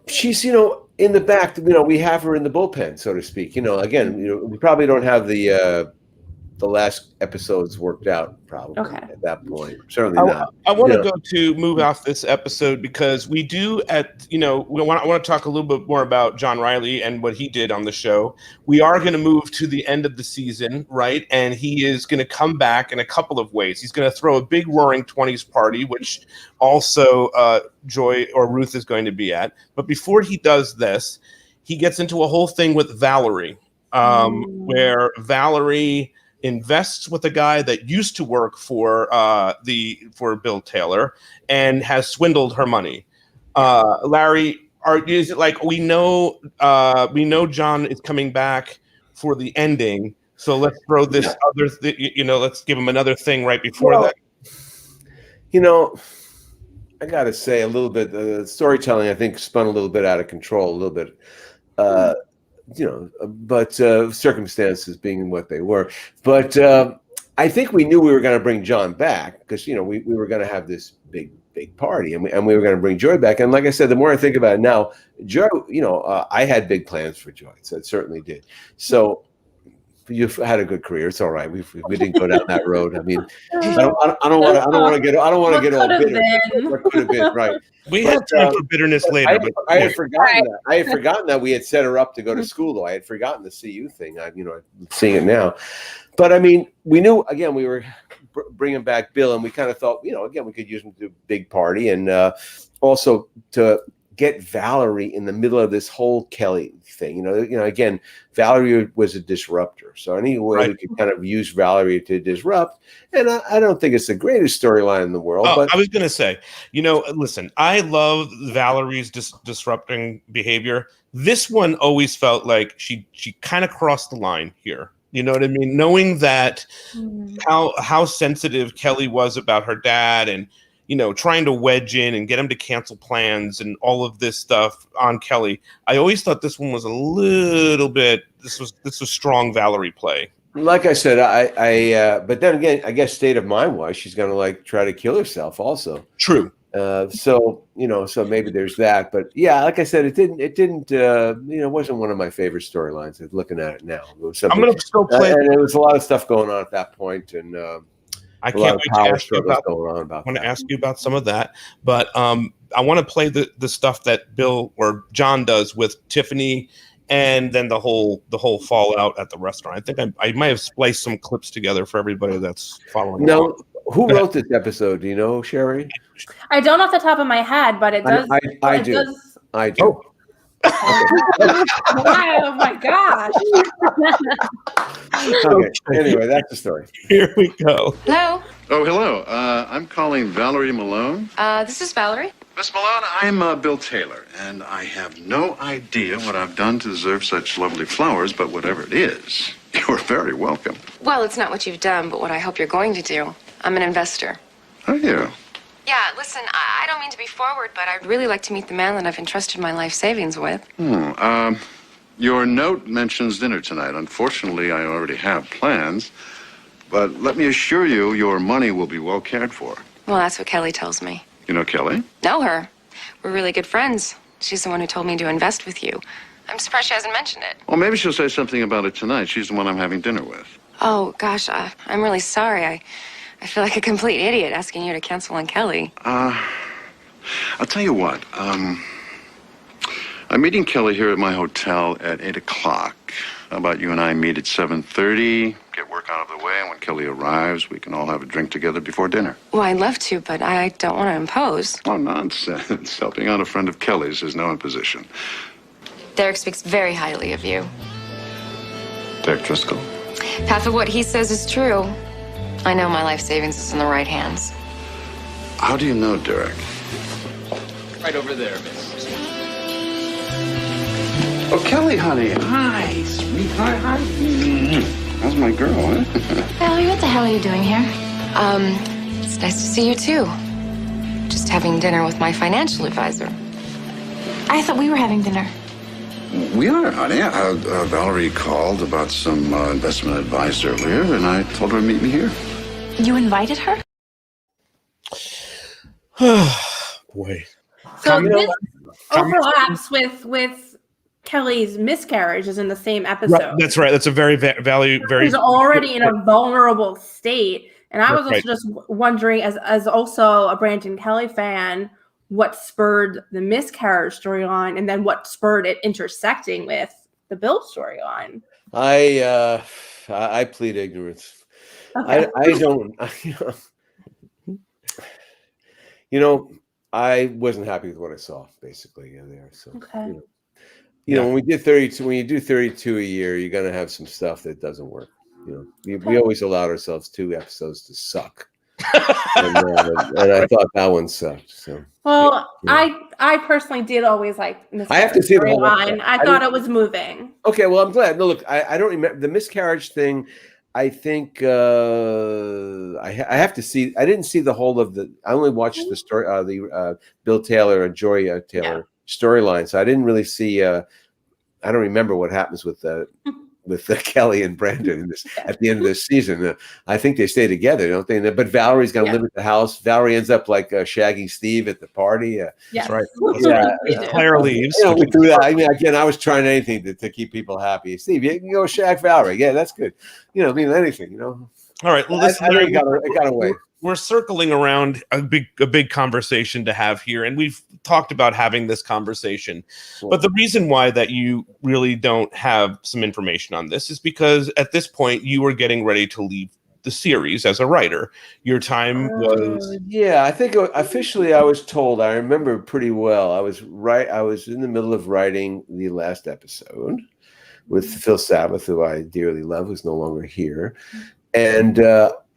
She's, you know, in the back, you know, we have her in the bullpen, so to speak. You know, again, you know, we probably don't have the last episodes worked out probably at that point. Certainly not. I want to move off this episode because we do I want to talk a little bit more about John Reilly and what he did on the show. We are going to move to the end of the season, right? And he is going to come back in a couple of ways. He's going to throw a big roaring 20s party, which also Joy or Ruth is going to be at. But before he does this, he gets into a whole thing with Valerie, where Valerie invests with a guy that used to work for Bill Taylor and has swindled her money. Larry, is it like we know John is coming back for the ending, so let's throw this let's give him another thing right before that. You know, I gotta say a little bit. The storytelling, I think, spun a little bit out of control, a little bit. You know, but circumstances being what they were. But I think we knew we were going to bring John back because, you know, we were going to have this big party and we were going to bring Joy back. And like I said, the more I think about it now, Joy, you know, I had big plans for Joy. So it certainly did. So you've had a good career. It's all right. We didn't go down that road. I mean, I don't want to get all bitter. What could have been, right? We had time for bitterness later. I had forgotten that. I had forgotten that we had set her up to go to school, though. I had forgotten the CU thing. I'm seeing it now. But I mean, we knew, again, we were bringing back Bill, and we kind of thought, you know, again, we could use him to do a big party, and also to get Valerie in the middle of this whole Kelly thing. You know, again, Valerie was a disruptor. So any way we could kind of use Valerie to disrupt, and I don't think it's the greatest storyline in the world. But I was going to say, you know, listen, I love Valerie's disrupting behavior. This one always felt like she kind of crossed the line here. You know what I mean? Knowing that how sensitive Kelly was about her dad and, you know, trying to wedge in and get him to cancel plans and all of this stuff on Kelly. I always thought this one was a little bit, this was strong Valerie play. Like I said, but then again, I guess state of mind wise, she's going to like try to kill herself also. True. So, you know, so maybe there's that, but yeah, like I said, it didn't, you know, it wasn't one of my favorite storylines. Looking at it now, I'm going to still play. And there was a lot of stuff going on at that point, and I can't wait to ask you about. I want to ask you about some of that, but I want to play the stuff that Bill or John does with Tiffany, and then the whole fallout at the restaurant. I think I might have spliced some clips together for everybody that's following. No, who wrote this episode? Do you know, Shari? I don't off the top of my head, but it does. I do. I do. Oh my gosh. Okay. Anyway, that's the story. Here we go. Hello. Oh, hello. I'm calling Valerie Malone. This is Valerie. Miss Malone, I'm Bill Taylor, and I have no idea what I've done to deserve such lovely flowers, but whatever it is, you're very welcome. Well, it's not what you've done, but what I hope you're going to do. I'm an investor. Are you? Yeah, listen, I don't mean to be forward, but I'd really like to meet the man that I've entrusted my life savings with. Your note mentions dinner tonight. Unfortunately, I already have plans, but let me assure you, your money will be well cared for. Well, that's what Kelly tells me. You know Kelly? Know her. We're really good friends. She's the one who told me to invest with you. I'm surprised she hasn't mentioned it. Well, maybe she'll say something about it tonight. She's the one I'm having dinner with. Oh, gosh, I'm really sorry. I feel like a complete idiot asking you to cancel on Kelly. I'll tell you what. I'm meeting Kelly here at my hotel at 8 o'clock. How about you and I meet at 7:30, get work out of the way, and when Kelly arrives, we can all have a drink together before dinner. Well, I'd love to, but I don't want to impose. Oh, nonsense. Helping out a friend of Kelly's is no imposition. Derek speaks very highly of you. Derek Driscoll. Half of what he says is true. I know my life savings is in the right hands. How do you know Derek? Right over there, miss. Oh, Kelly, honey. Hi, sweetheart. Hi. How's my girl, huh? Valerie, what the hell are you doing here? It's nice to see you, too. Just having dinner with my financial advisor. I thought we were having dinner. We are, honey. Valerie called about some investment advice earlier, and I told her to meet me here. You invited her? Boy. So this overlaps with Kelly's miscarriages in the same episode. Right, that's right. That's a very very. He's already in a vulnerable state, and I was also just wondering, as also a Brandon Kelly fan, what spurred the miscarriage storyline, and then what spurred it intersecting with the Bill storyline. I plead ignorance. Okay. I don't. I wasn't happy with what I saw basically there. So okay. When we did 32, when you do 32 a year, you're gonna have some stuff that doesn't work. We always allowed ourselves 2 episodes to suck. and I thought that one sucked. So I personally did always like. I have to see the whole line. I thought it was moving. Okay, well, I'm glad. No, look, I don't remember the miscarriage thing. I think I have to see. I didn't see the whole of the. I only watched the story, the Bill Taylor and Joy Taylor storyline. So I didn't really see. I don't remember what happens with Kelly and Brandon at the end of this season. I think they stay together, don't they? But Valerie's going to live at the house. Valerie ends up like shagging Steve at the party. That's right. Claire leaves. We threw that. I mean, again, I was trying anything to keep people happy. Steve, you can go shag Valerie. Yeah, that's good. Anything. All right. Well, listen, it got away. We're circling around a big conversation to have here, and we've talked about having this conversation. Sure. But the reason why that you really don't have some information on this is because at this point you were getting ready to leave the series as a writer. Your time was I think officially I was told. I remember pretty well. I was in the middle of writing the last episode with Phil Sabbath, who I dearly love, who's no longer here, and.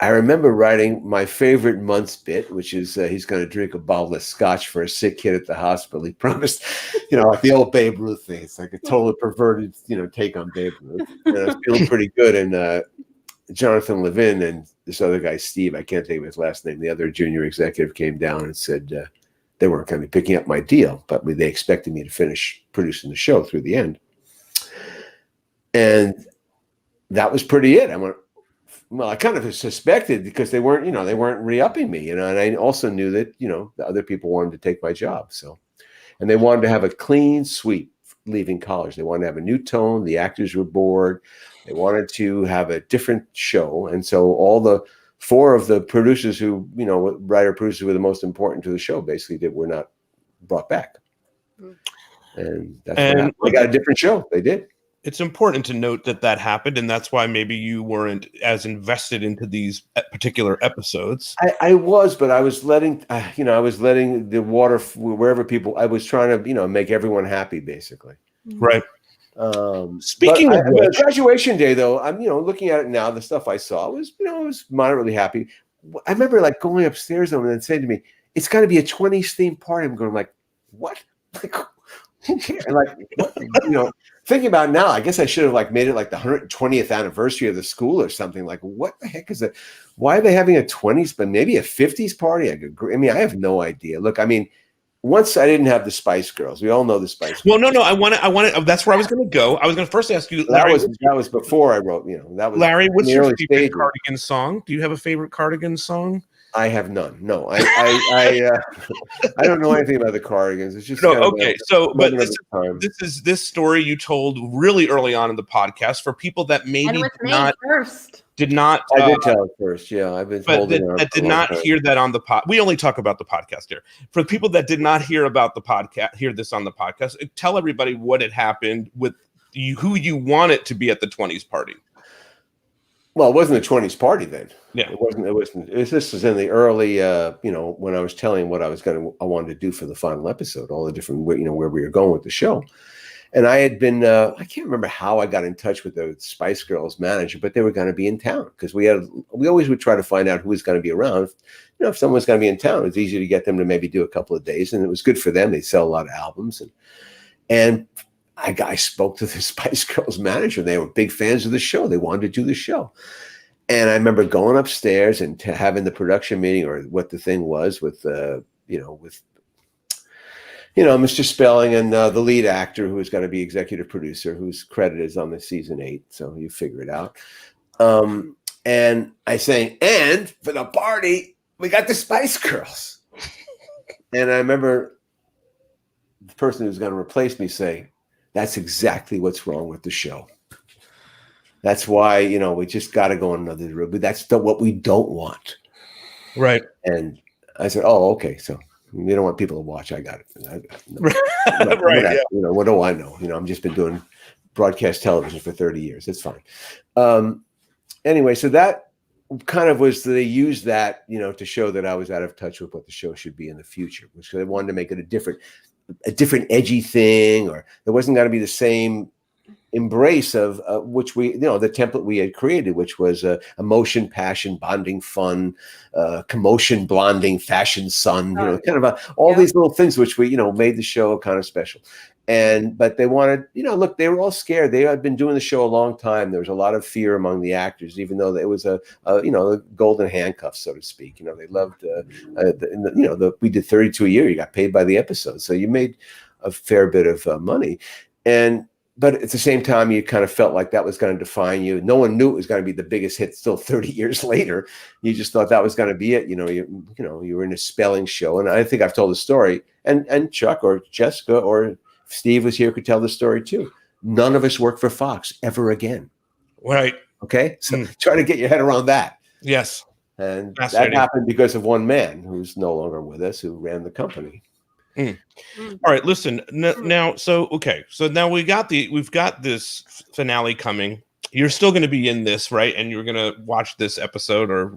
I remember writing my favorite Months bit, which is he's going to drink a bottle of scotch for a sick kid at the hospital. He promised, like the old Babe Ruth thing. It's like a totally perverted, take on Babe Ruth. And I was feeling pretty good. And Jonathan Levin and this other guy, Steve, I can't think of his last name, the other junior executive came down and said they weren't going to be picking up my deal, but they expected me to finish producing the show through the end. And that was pretty it. I went, well, I kind of suspected because they weren't re-upping me, and I also knew that, the other people wanted to take my job. So, and they wanted to have a clean sweep leaving college. They wanted to have a new tone. The actors were bored. They wanted to have a different show. And so all the 4 of the producers who, writer producers who were the most important to the show basically were not brought back. And that's what happened. They got a different show. They did. It's important to note that happened, and that's why maybe you weren't as invested into these particular episodes. I was, but I was letting, the water wherever people. I was trying to, make everyone happy, basically. Right. Speaking of which, graduation day, though, I'm, looking at it now, the stuff I saw was, I was moderately happy. I remember going upstairs and then saying to me, it's got to be a 20s themed party. I'm going like, what? Like, who cares? Like, what? Thinking about it now, I guess I should have like made it like the 120th anniversary of the school or something. Like, what the heck is it? Why are they having a 20s, but maybe a 50s party? I have no idea. Look, I mean, once I didn't have the Spice Girls. We all know the Spice Girls. Well, no. I want to. That's where I was going to go. I was going to first ask you, Larry. That was before I wrote. That was Larry. What's your favorite stages. Cardigan song? Do you have a favorite Cardigan song? I have none. No, I don't know anything about the Cardigans. It's just okay. So, but this story you told really early on in the podcast for people that maybe did not. I did tell it first. Yeah, I've been told that did not hear that on the pod. We only talk about the podcast here. For people that did not hear about the podcast, hear this on the podcast. Tell everybody what had happened with you, who you wanted to be at the 20s party. Well, it wasn't a 20s party then. Yeah, it wasn't. This was in the early, when I was telling what I wanted to do for the final episode, all the different, where we were going with the show. And I had been, I can't remember how I got in touch with the Spice Girls manager, but they were going to be in town because we always would try to find out who was going to be around. If someone's going to be in town, it's easy to get them to maybe do a couple of days, and it was good for them. They sell a lot of albums, and I spoke to the Spice Girls manager. They were big fans of the show. They wanted to do the show. And I remember going upstairs and having the production meeting, or what the thing was, with Mr. Spelling and the lead actor who was going to be executive producer, whose credit is on the season 8. So you figure it out. And I say, and for the party, we got the Spice Girls. And I remember the person who was going to replace me saying, that's exactly what's wrong with the show. That's why, we just got to go another route. But that's what we don't want. Right. And I said, oh, okay. So you don't want people to watch. I got it. Right. Yeah. What do I know? I've just been doing broadcast television for 30 years. It's fine. Anyway, so that kind of was, they used that, to show that I was out of touch with what the show should be in the future, which they wanted to make it a different edgy thing, or there wasn't going to be the same embrace of which we, the template we had created, which was emotion, passion, bonding, fun, commotion, blonding, fashion, sun, kind of all these little things which we, made the show kind of special. But they wanted, look, they were all scared. They had been doing the show a long time. There was a lot of fear among the actors, even though it was a golden handcuffs, so to speak. They loved, we did 32 a year. You got paid by the episode. So you made a fair bit of money. But at the same time, you kind of felt like that was going to define you. No one knew it was going to be the biggest hit still 30 years later. You just thought that was going to be it. You were in a spelling show. And I think I've told the story, and Chuck or Jessica or Steve was here, could tell the story too. None of us worked for Fox ever again. Right. Okay. So try to get your head around that. Yes. And that happened because of one man who's no longer with us, who ran the company. All right, listen now. So now we've got this finale coming. You're still going to be in this, right? And you're going to watch this episode, or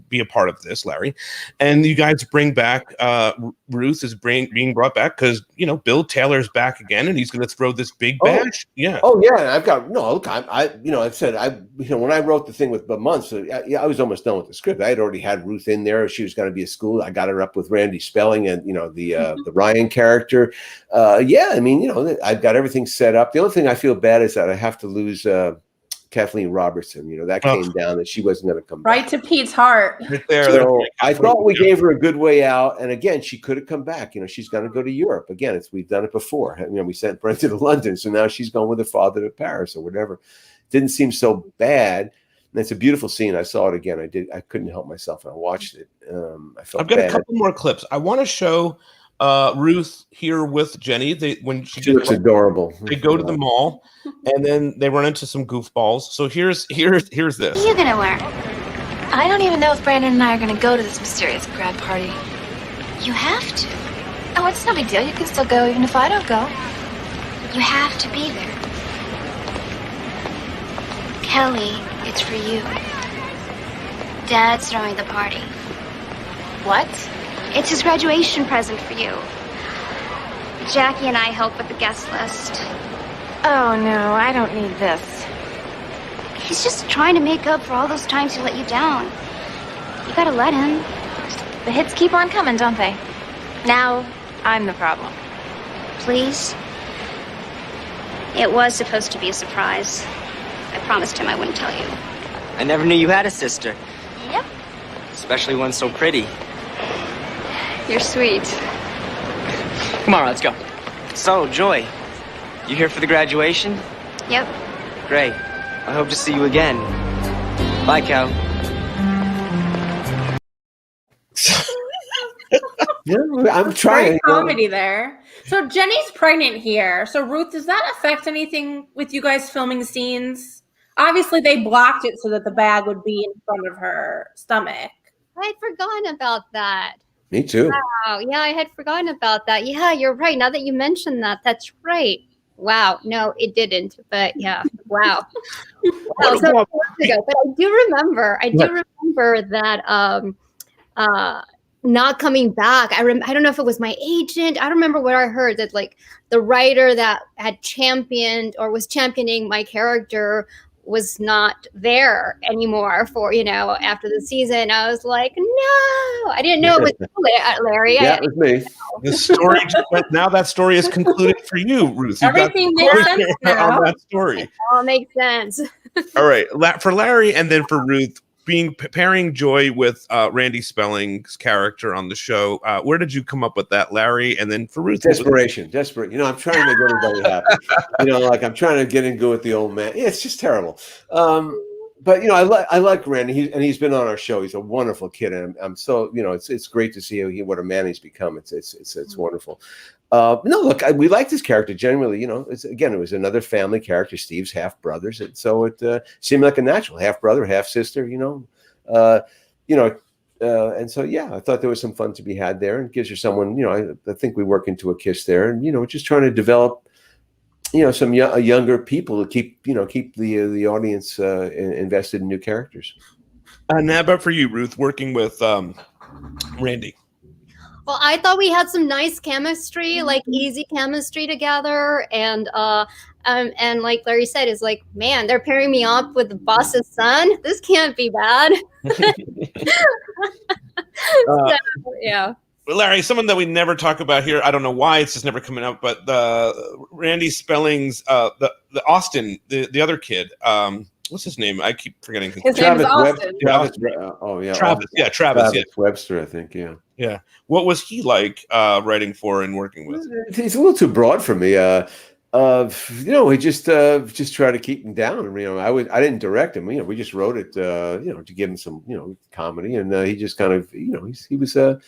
be a part of this, Larry. And you guys bring back Ruth is being brought back because Bill Taylor's back again, and he's going to throw this big bash. Yeah. Oh yeah. I've got look. I've said when I wrote the thing with months, I was almost done with the script. I had already had Ruth in there. She was going to be a school. I got her up with Randy Spelling and the Ryan character. I've got everything set up. The only thing I feel bad is that I have to lose Kathleen Robertson. That came down that she wasn't going to come back. Right to Pete's heart. Right there. So I thought we gave her a good way out. And again, she could have come back. She's going to go to Europe. Again, we've done it before. We sent Brenda to London. So now she's going with her father to Paris or whatever. Didn't seem so bad. And it's a beautiful scene. I saw it again. I couldn't help myself when I watched it. I've got a couple more clips. I want to show Ruth here with Jenny. She looks adorable. They go to the mall, and then they run into some goofballs. So here's this. What are you gonna wear? I don't even know if Brandon and I are gonna go to this mysterious grad party. You have to. Oh, it's no big deal. You can still go even if I don't go. You have to be there. Kelly, it's for you. Dad's throwing the party. What? It's his graduation present for you. Jackie and I help with the guest list. Oh, no, I don't need this. He's just trying to make up for all those times he let you down. You gotta let him. The hits keep on coming, don't they? Now, I'm the problem. Please? It was supposed to be a surprise. I promised him I wouldn't tell you. I never knew you had a sister. Yep. Especially one so pretty. You're sweet. Come on, let's go. So, Joy, you here for the graduation? Yep. Great. I hope to see you again. Bye, Cal. Yeah, I'm trying. Great comedy there. So Jenny's pregnant here. So Ruth, does that affect anything with you guys filming scenes? Obviously, they blocked it so that the bag would be in front of her stomach. I had forgotten about that. Me too. Wow. Yeah, I had forgotten about that. Yeah, you're right. Now that you mentioned that, that's right. Wow. No, it didn't. But yeah. Wow. Wow. So ago. But I do remember that not coming back. I don't know if it was my agent. I don't remember what I heard, that like the writer that had championed or was championing my character was not there anymore for, after the season. I was like, no, I didn't know it was Larry. Yeah, it was me. The story now that story is concluded for you, Ruth. Everything makes sense now. On that story. It all makes sense. All right. For Larry and then for Ruth, pairing Joy with Randy Spelling's character on the show, where did you come up with that, Larry? And then for Ruth, desperation. I'm trying to make everybody happy. Like I'm trying to get in good with the old man. Yeah, it's just terrible. But I like Randy. He's been on our show. He's a wonderful kid, and I'm so it's great to see what a man he's become. It's wonderful. No, look, we liked his character generally. It was another family character. Steve's half brothers, and so it seemed like a natural half brother, half sister. And so yeah, I thought there was some fun to be had there, and gives you someone. I think we work into a kiss there, and just trying to develop. Some younger people to keep the audience invested in new characters. And how about for you, Ruth, working with Randy? Well, I thought we had some nice chemistry, like easy chemistry together, and like Larry said, is like, man, they're pairing me up with the boss's son. This can't be bad. So, yeah. Larry, someone that we never talk about here. I don't know why it's just never coming up, but Randy Spelling's the Austin, the other kid. What's his name? I keep forgetting. His name is Austin. Travis. Travis Webster, I think. Yeah. Yeah. What was he like writing for and working with? He's a little too broad for me. We just try to keep him down. I didn't direct him. We just wrote it. To give him some comedy, and he just kind of he was a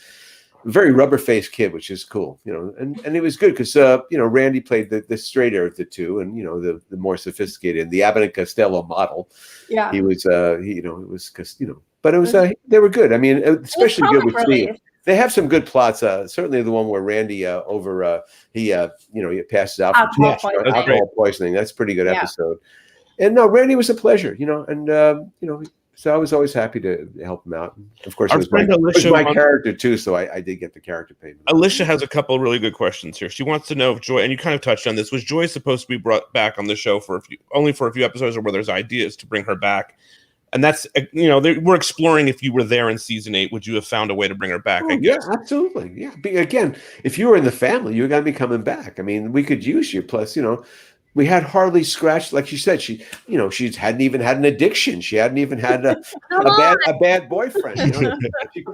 very rubber-faced kid, which is cool, and it was good because Randy played the straighter of the two, and the more sophisticated, the Abbott and Costello model. Yeah, he was it was but it was they were good. I mean, especially good with Steve. They have some good plots. Certainly the one where Randy he passes out from alcohol poisoning. That's a pretty good episode. And no, Randy was a pleasure, so I was always happy to help him out. Of course, it was my character too, so I did get the character payment. Alicia has a couple of really good questions here. She wants to know if Joy, and you kind of touched on this, was Joy supposed to be brought back on the show only for a few episodes, or where there's ideas to bring her back? And that's, we're exploring if you were there in season 8, would you have found a way to bring her back? Yeah, absolutely. Yeah. Again, if you were in the family, you're going to be coming back. I mean, we could use you. Plus, we had hardly scratched, like she said, she hadn't even had an addiction. She hadn't even had a bad boyfriend.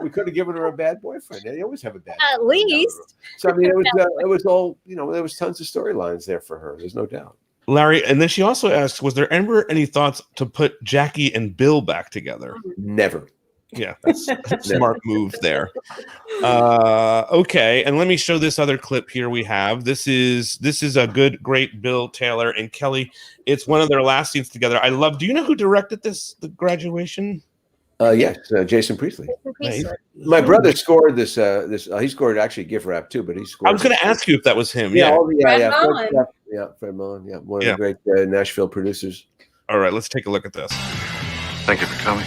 We could have given her a bad boyfriend. They always have a bad at least. So I mean, it was all, there was tons of storylines there for her. There's no doubt. Larry, and then she also asks, was there ever any thoughts to put Jackie and Bill back together? Never. Yeah, that's a smart move there. Okay, and let me show this other clip here we have. This is a great Bill, Taylor, and Kelly. It's one of their last scenes together. I love. Do you know who directed the graduation? Yes, Jason Priestley. My brother scored this. He scored actually gift wrap too, but he scored. I was going to ask you if that was him. Fred Mullen, one of the great Nashville producers. All right, let's take a look at this. Thank you for coming.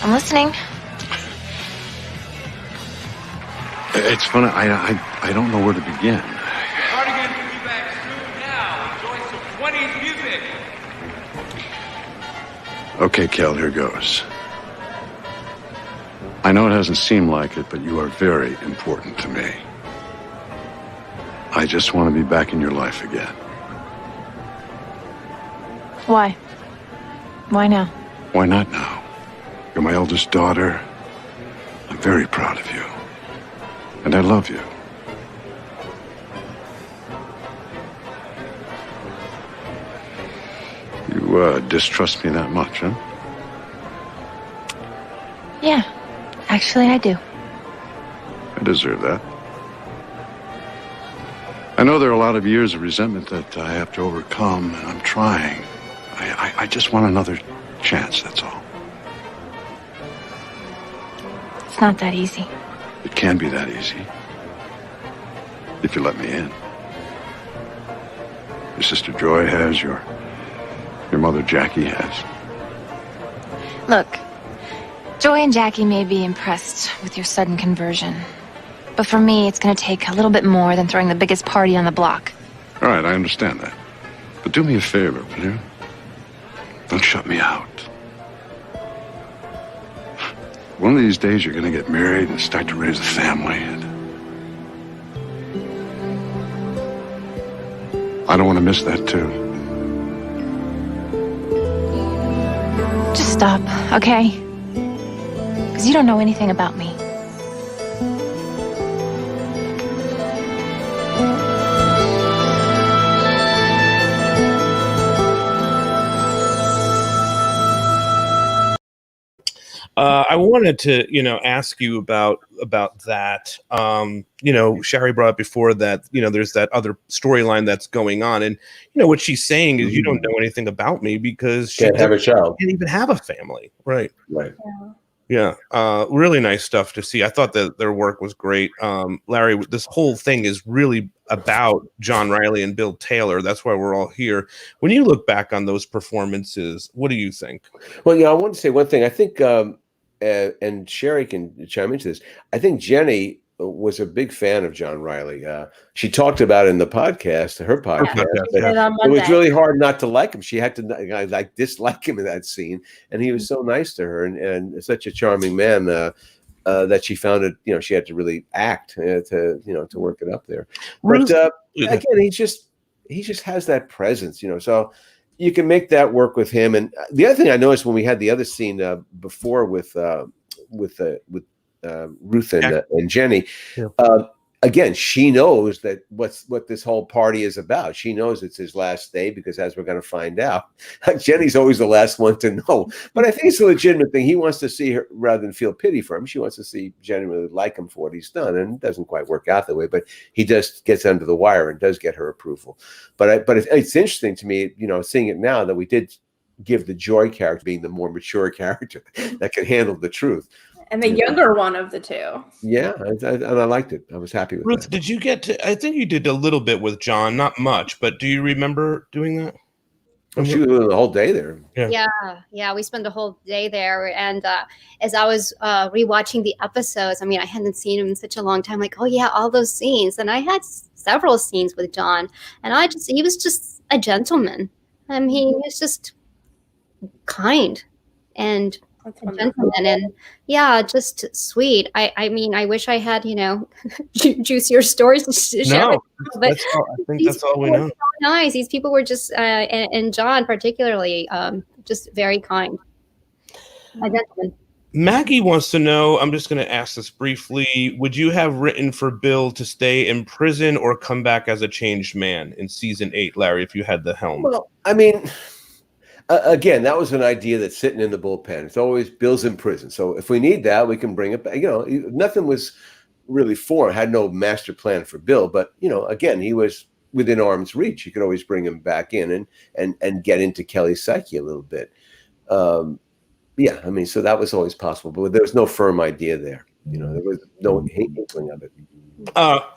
I'm listening. It's funny. I don't know where to begin. Cardigan will be back soon now. Enjoy some 20s music. Okay, Kel, here goes. I know it hasn't seemed like it, but you are very important to me. I just want to be back in your life again. Why? Why now? Why not now? You're my eldest daughter. I'm very proud of you. And I love you. You distrust me that much, huh? Yeah, actually I do. I deserve that. I know there are a lot of years of resentment that I have to overcome, and I'm trying. I just want another chance, that's all. It's not that easy. It can be that easy. If you let me in. Your sister Joy has, your mother Jackie has. Look, Joy and Jackie may be impressed with your sudden conversion. But for me, it's going to take a little bit more than throwing the biggest party on the block. All right, I understand that. But do me a favor, will you? Don't shut me out. One of these days, you're going to get married and start to raise a family. And I don't want to miss that, too. Just stop, okay? Because you don't know anything about me. I wanted to, ask you about that. Shari brought up before that, there's that other storyline that's going on, and what she's saying is, you don't know anything about me because she Can't have a child. Can't even have a family, right? Right. Yeah. Really nice stuff to see. I thought that their work was great. Larry, this whole thing is really about John Reilly and Bill Taylor. That's why we're all here. When you look back on those performances, what do you think? Well, I want to say one thing. I think, and Shari can chime into this, I think Jenny was a big fan of John Reilly. She talked about it in the podcast, her podcast. It was really hard not to like him. She had to dislike him in that scene, and he was so nice to her, and such a charming man that she found it. She had to really act to work it up there. But again, he just has that presence. So you can make that work with him. And the other thing I noticed when we had the other scene before with Ruth and Jenny, again, she knows that what this whole party is about. She knows it's his last day because, as we're going to find out, Jenny's always the last one to know. But I think it's a legitimate thing. He wants to see her rather than feel pity for him. She wants to see genuinely like him for what he's done, and it doesn't quite work out that way. But he just gets under the wire and does get her approval. But it's interesting to me, seeing it now that we did give the Joy character being the more mature character that can handle the truth. And the younger one of the two. Yeah, and I liked it. I was happy with Ruth, that. did you get to, I think you did a little bit with John, not much, but do you remember doing that? She was the whole day there. Yeah, we spent the whole day there. And as I was rewatching the episodes, I hadn't seen him in such a long time. Like, oh yeah, all those scenes. And I had several scenes with John, and he was just a gentleman. He was just kind and gentleman, and just sweet. I wish I had juicier stories to share. No, but I think that's all we know. So nice. These people were just and John particularly just very kind. A gentleman. Maggie wants to know, I'm just going to ask this briefly, would you have written for Bill to stay in prison or come back as a changed man in season 8, Larry, if you had the helm? Well, again, that was an idea that's sitting in the bullpen. It's always Bill's in prison. So if we need that, we can bring it back. Nothing was really had no master plan for Bill. But, again, he was within arm's reach. You could always bring him back in and get into Kelly's psyche a little bit. So that was always possible. But there was no firm idea there. There was no inkling of it.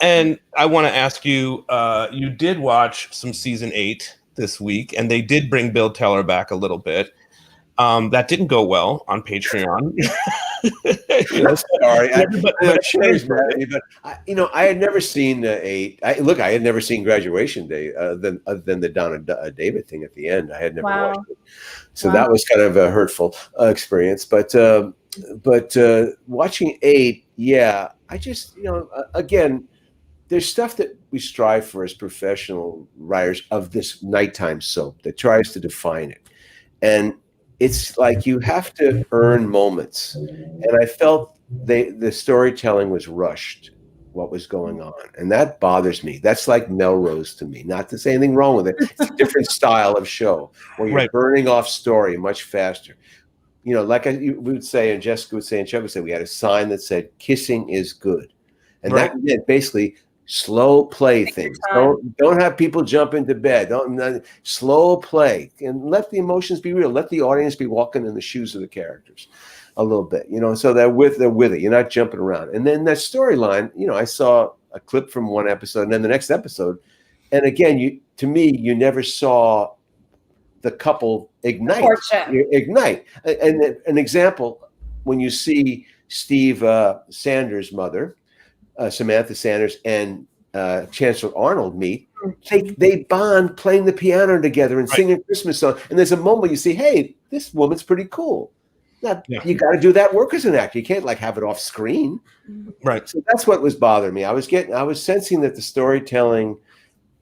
And I want to ask you, you did watch some season 8 this week, and they did bring Bill Taylor back a little bit. That didn't go well on Patreon. Sorry, Shari's mad at me, but I had never seen 8. I had never seen Graduation Day other than the Donna David thing at the end. I had never watched it, so that was kind of a hurtful experience. But watching 8, I just again, there's stuff that we strive for as professional writers of this nighttime soap that tries to define it, and it's like you have to earn moments. And I felt the storytelling was rushed, what was going on. And that bothers me. That's like Melrose to me. Not to say anything wrong with it. It's a different style of show where you're burning off story much faster. Like we would say, and Jessica would say, and Chuck would say, we had a sign that said, kissing is good. And that meant basically slow play things. Don't have people jump into bed. Don't slow play and let the emotions be real. Let the audience be walking in the shoes of the characters a little bit, so they're with it. You're not jumping around. And then that storyline, I saw a clip from one episode and then the next episode. And again, you never saw the couple ignite. And an example, when you see Steve Sanders' mother, Samantha Sanders and Chancellor Arnold meet, they bond playing the piano together and singing a Christmas song. And there's a moment you see, hey, this woman's pretty cool. Now, you got to do that work as an actor. You can't have it off screen. Right. So that's what was bothering me. I was sensing that the storytelling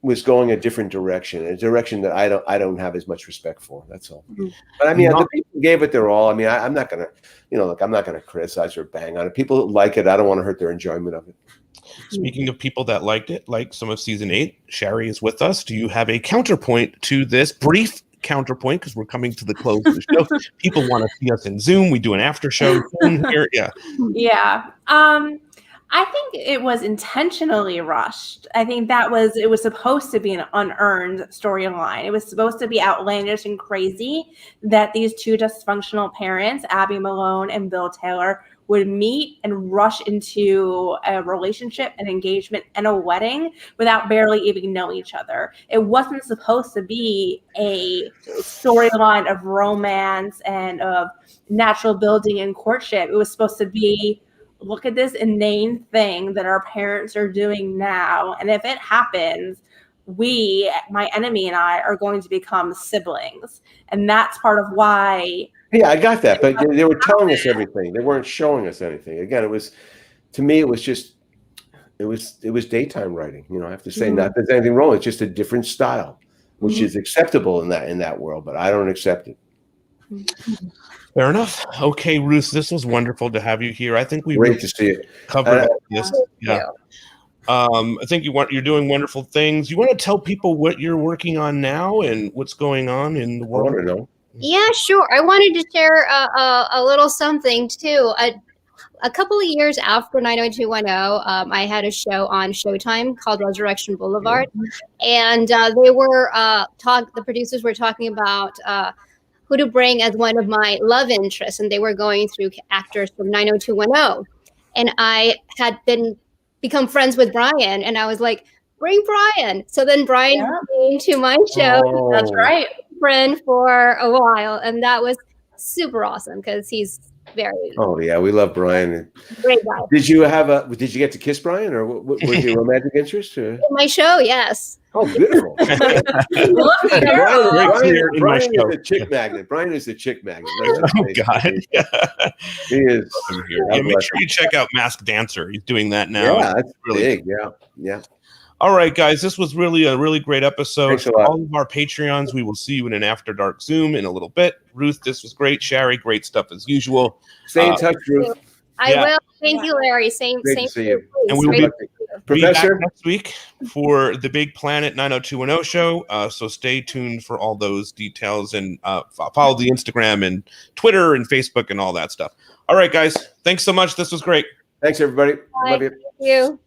was going a different direction, a direction that I don't have as much respect for. That's all. But I mean, the people gave it their all. I mean, I'm not gonna, I'm not gonna criticize or bang on it. People that like it, I don't want to hurt their enjoyment of it. Speaking of people that liked it, like some of season 8, Shari is with us. Do you have a counterpoint to this brief counterpoint? Because we're coming to the close of the show. People want to see us in Zoom. We do an after show here. Yeah. I think it was intentionally rushed. I think it was supposed to be an unearned storyline. It was supposed to be outlandish and crazy that these two dysfunctional parents, Abby Malone and Bill Taylor, would meet and rush into a relationship, an engagement, and a wedding without barely even knowing each other. It wasn't supposed to be a storyline of romance and of natural building and courtship. It was supposed to be, look at this inane thing that our parents are doing now. And if it happens, my enemy and I, are going to become siblings. And that's part of why. Yeah, I got that. But they were telling us everything. They weren't showing us anything. Again, it was daytime writing. I have to say, not that there's anything wrong. It's just a different style, which is acceptable in that world, but I don't accept it. Fair enough. Okay, Ruth, this was wonderful to have you here. I think we great to see it. Covered this. Yeah. I think you're doing wonderful things. You want to tell people what you're working on now and what's going on in the world? I want to know. Yeah, sure. I wanted to share a little something too. A couple of years after 90210, I had a show on Showtime called Resurrection Boulevard, and they were the producers were talking about who to bring as one of my love interests, and they were going through actors from 90210, and I had become friends with Brian, and I was like, bring Brian. So then Brian came to my show. Oh. That's right. Friend for a while, and that was super awesome because he's very. Oh yeah, we love Brian. Great guy. Did you get to kiss Brian, or was he a romantic interest? In my show, yes. Oh, beautiful. Brian is a chick magnet. Brian is a chick magnet. Oh God, he is. Yeah, make sure you check out Masked Dancer. He's doing that now. Yeah, that's really big. Yeah. All right, guys, this was really a really great episode. Thanks a lot. All of our Patreons, we will see you in an After Dark Zoom in a little bit. Ruth, this was great. Shari, great stuff as usual. Stay in touch, Ruth. I will. Thank you, Larry. Same to see you. And we will be Professor back next week for the Big Planet 90210 show. So stay tuned for all those details and follow the Instagram and Twitter and Facebook and all that stuff. All right, guys. Thanks so much. This was great. Thanks, everybody. Bye. Love you. Thank you.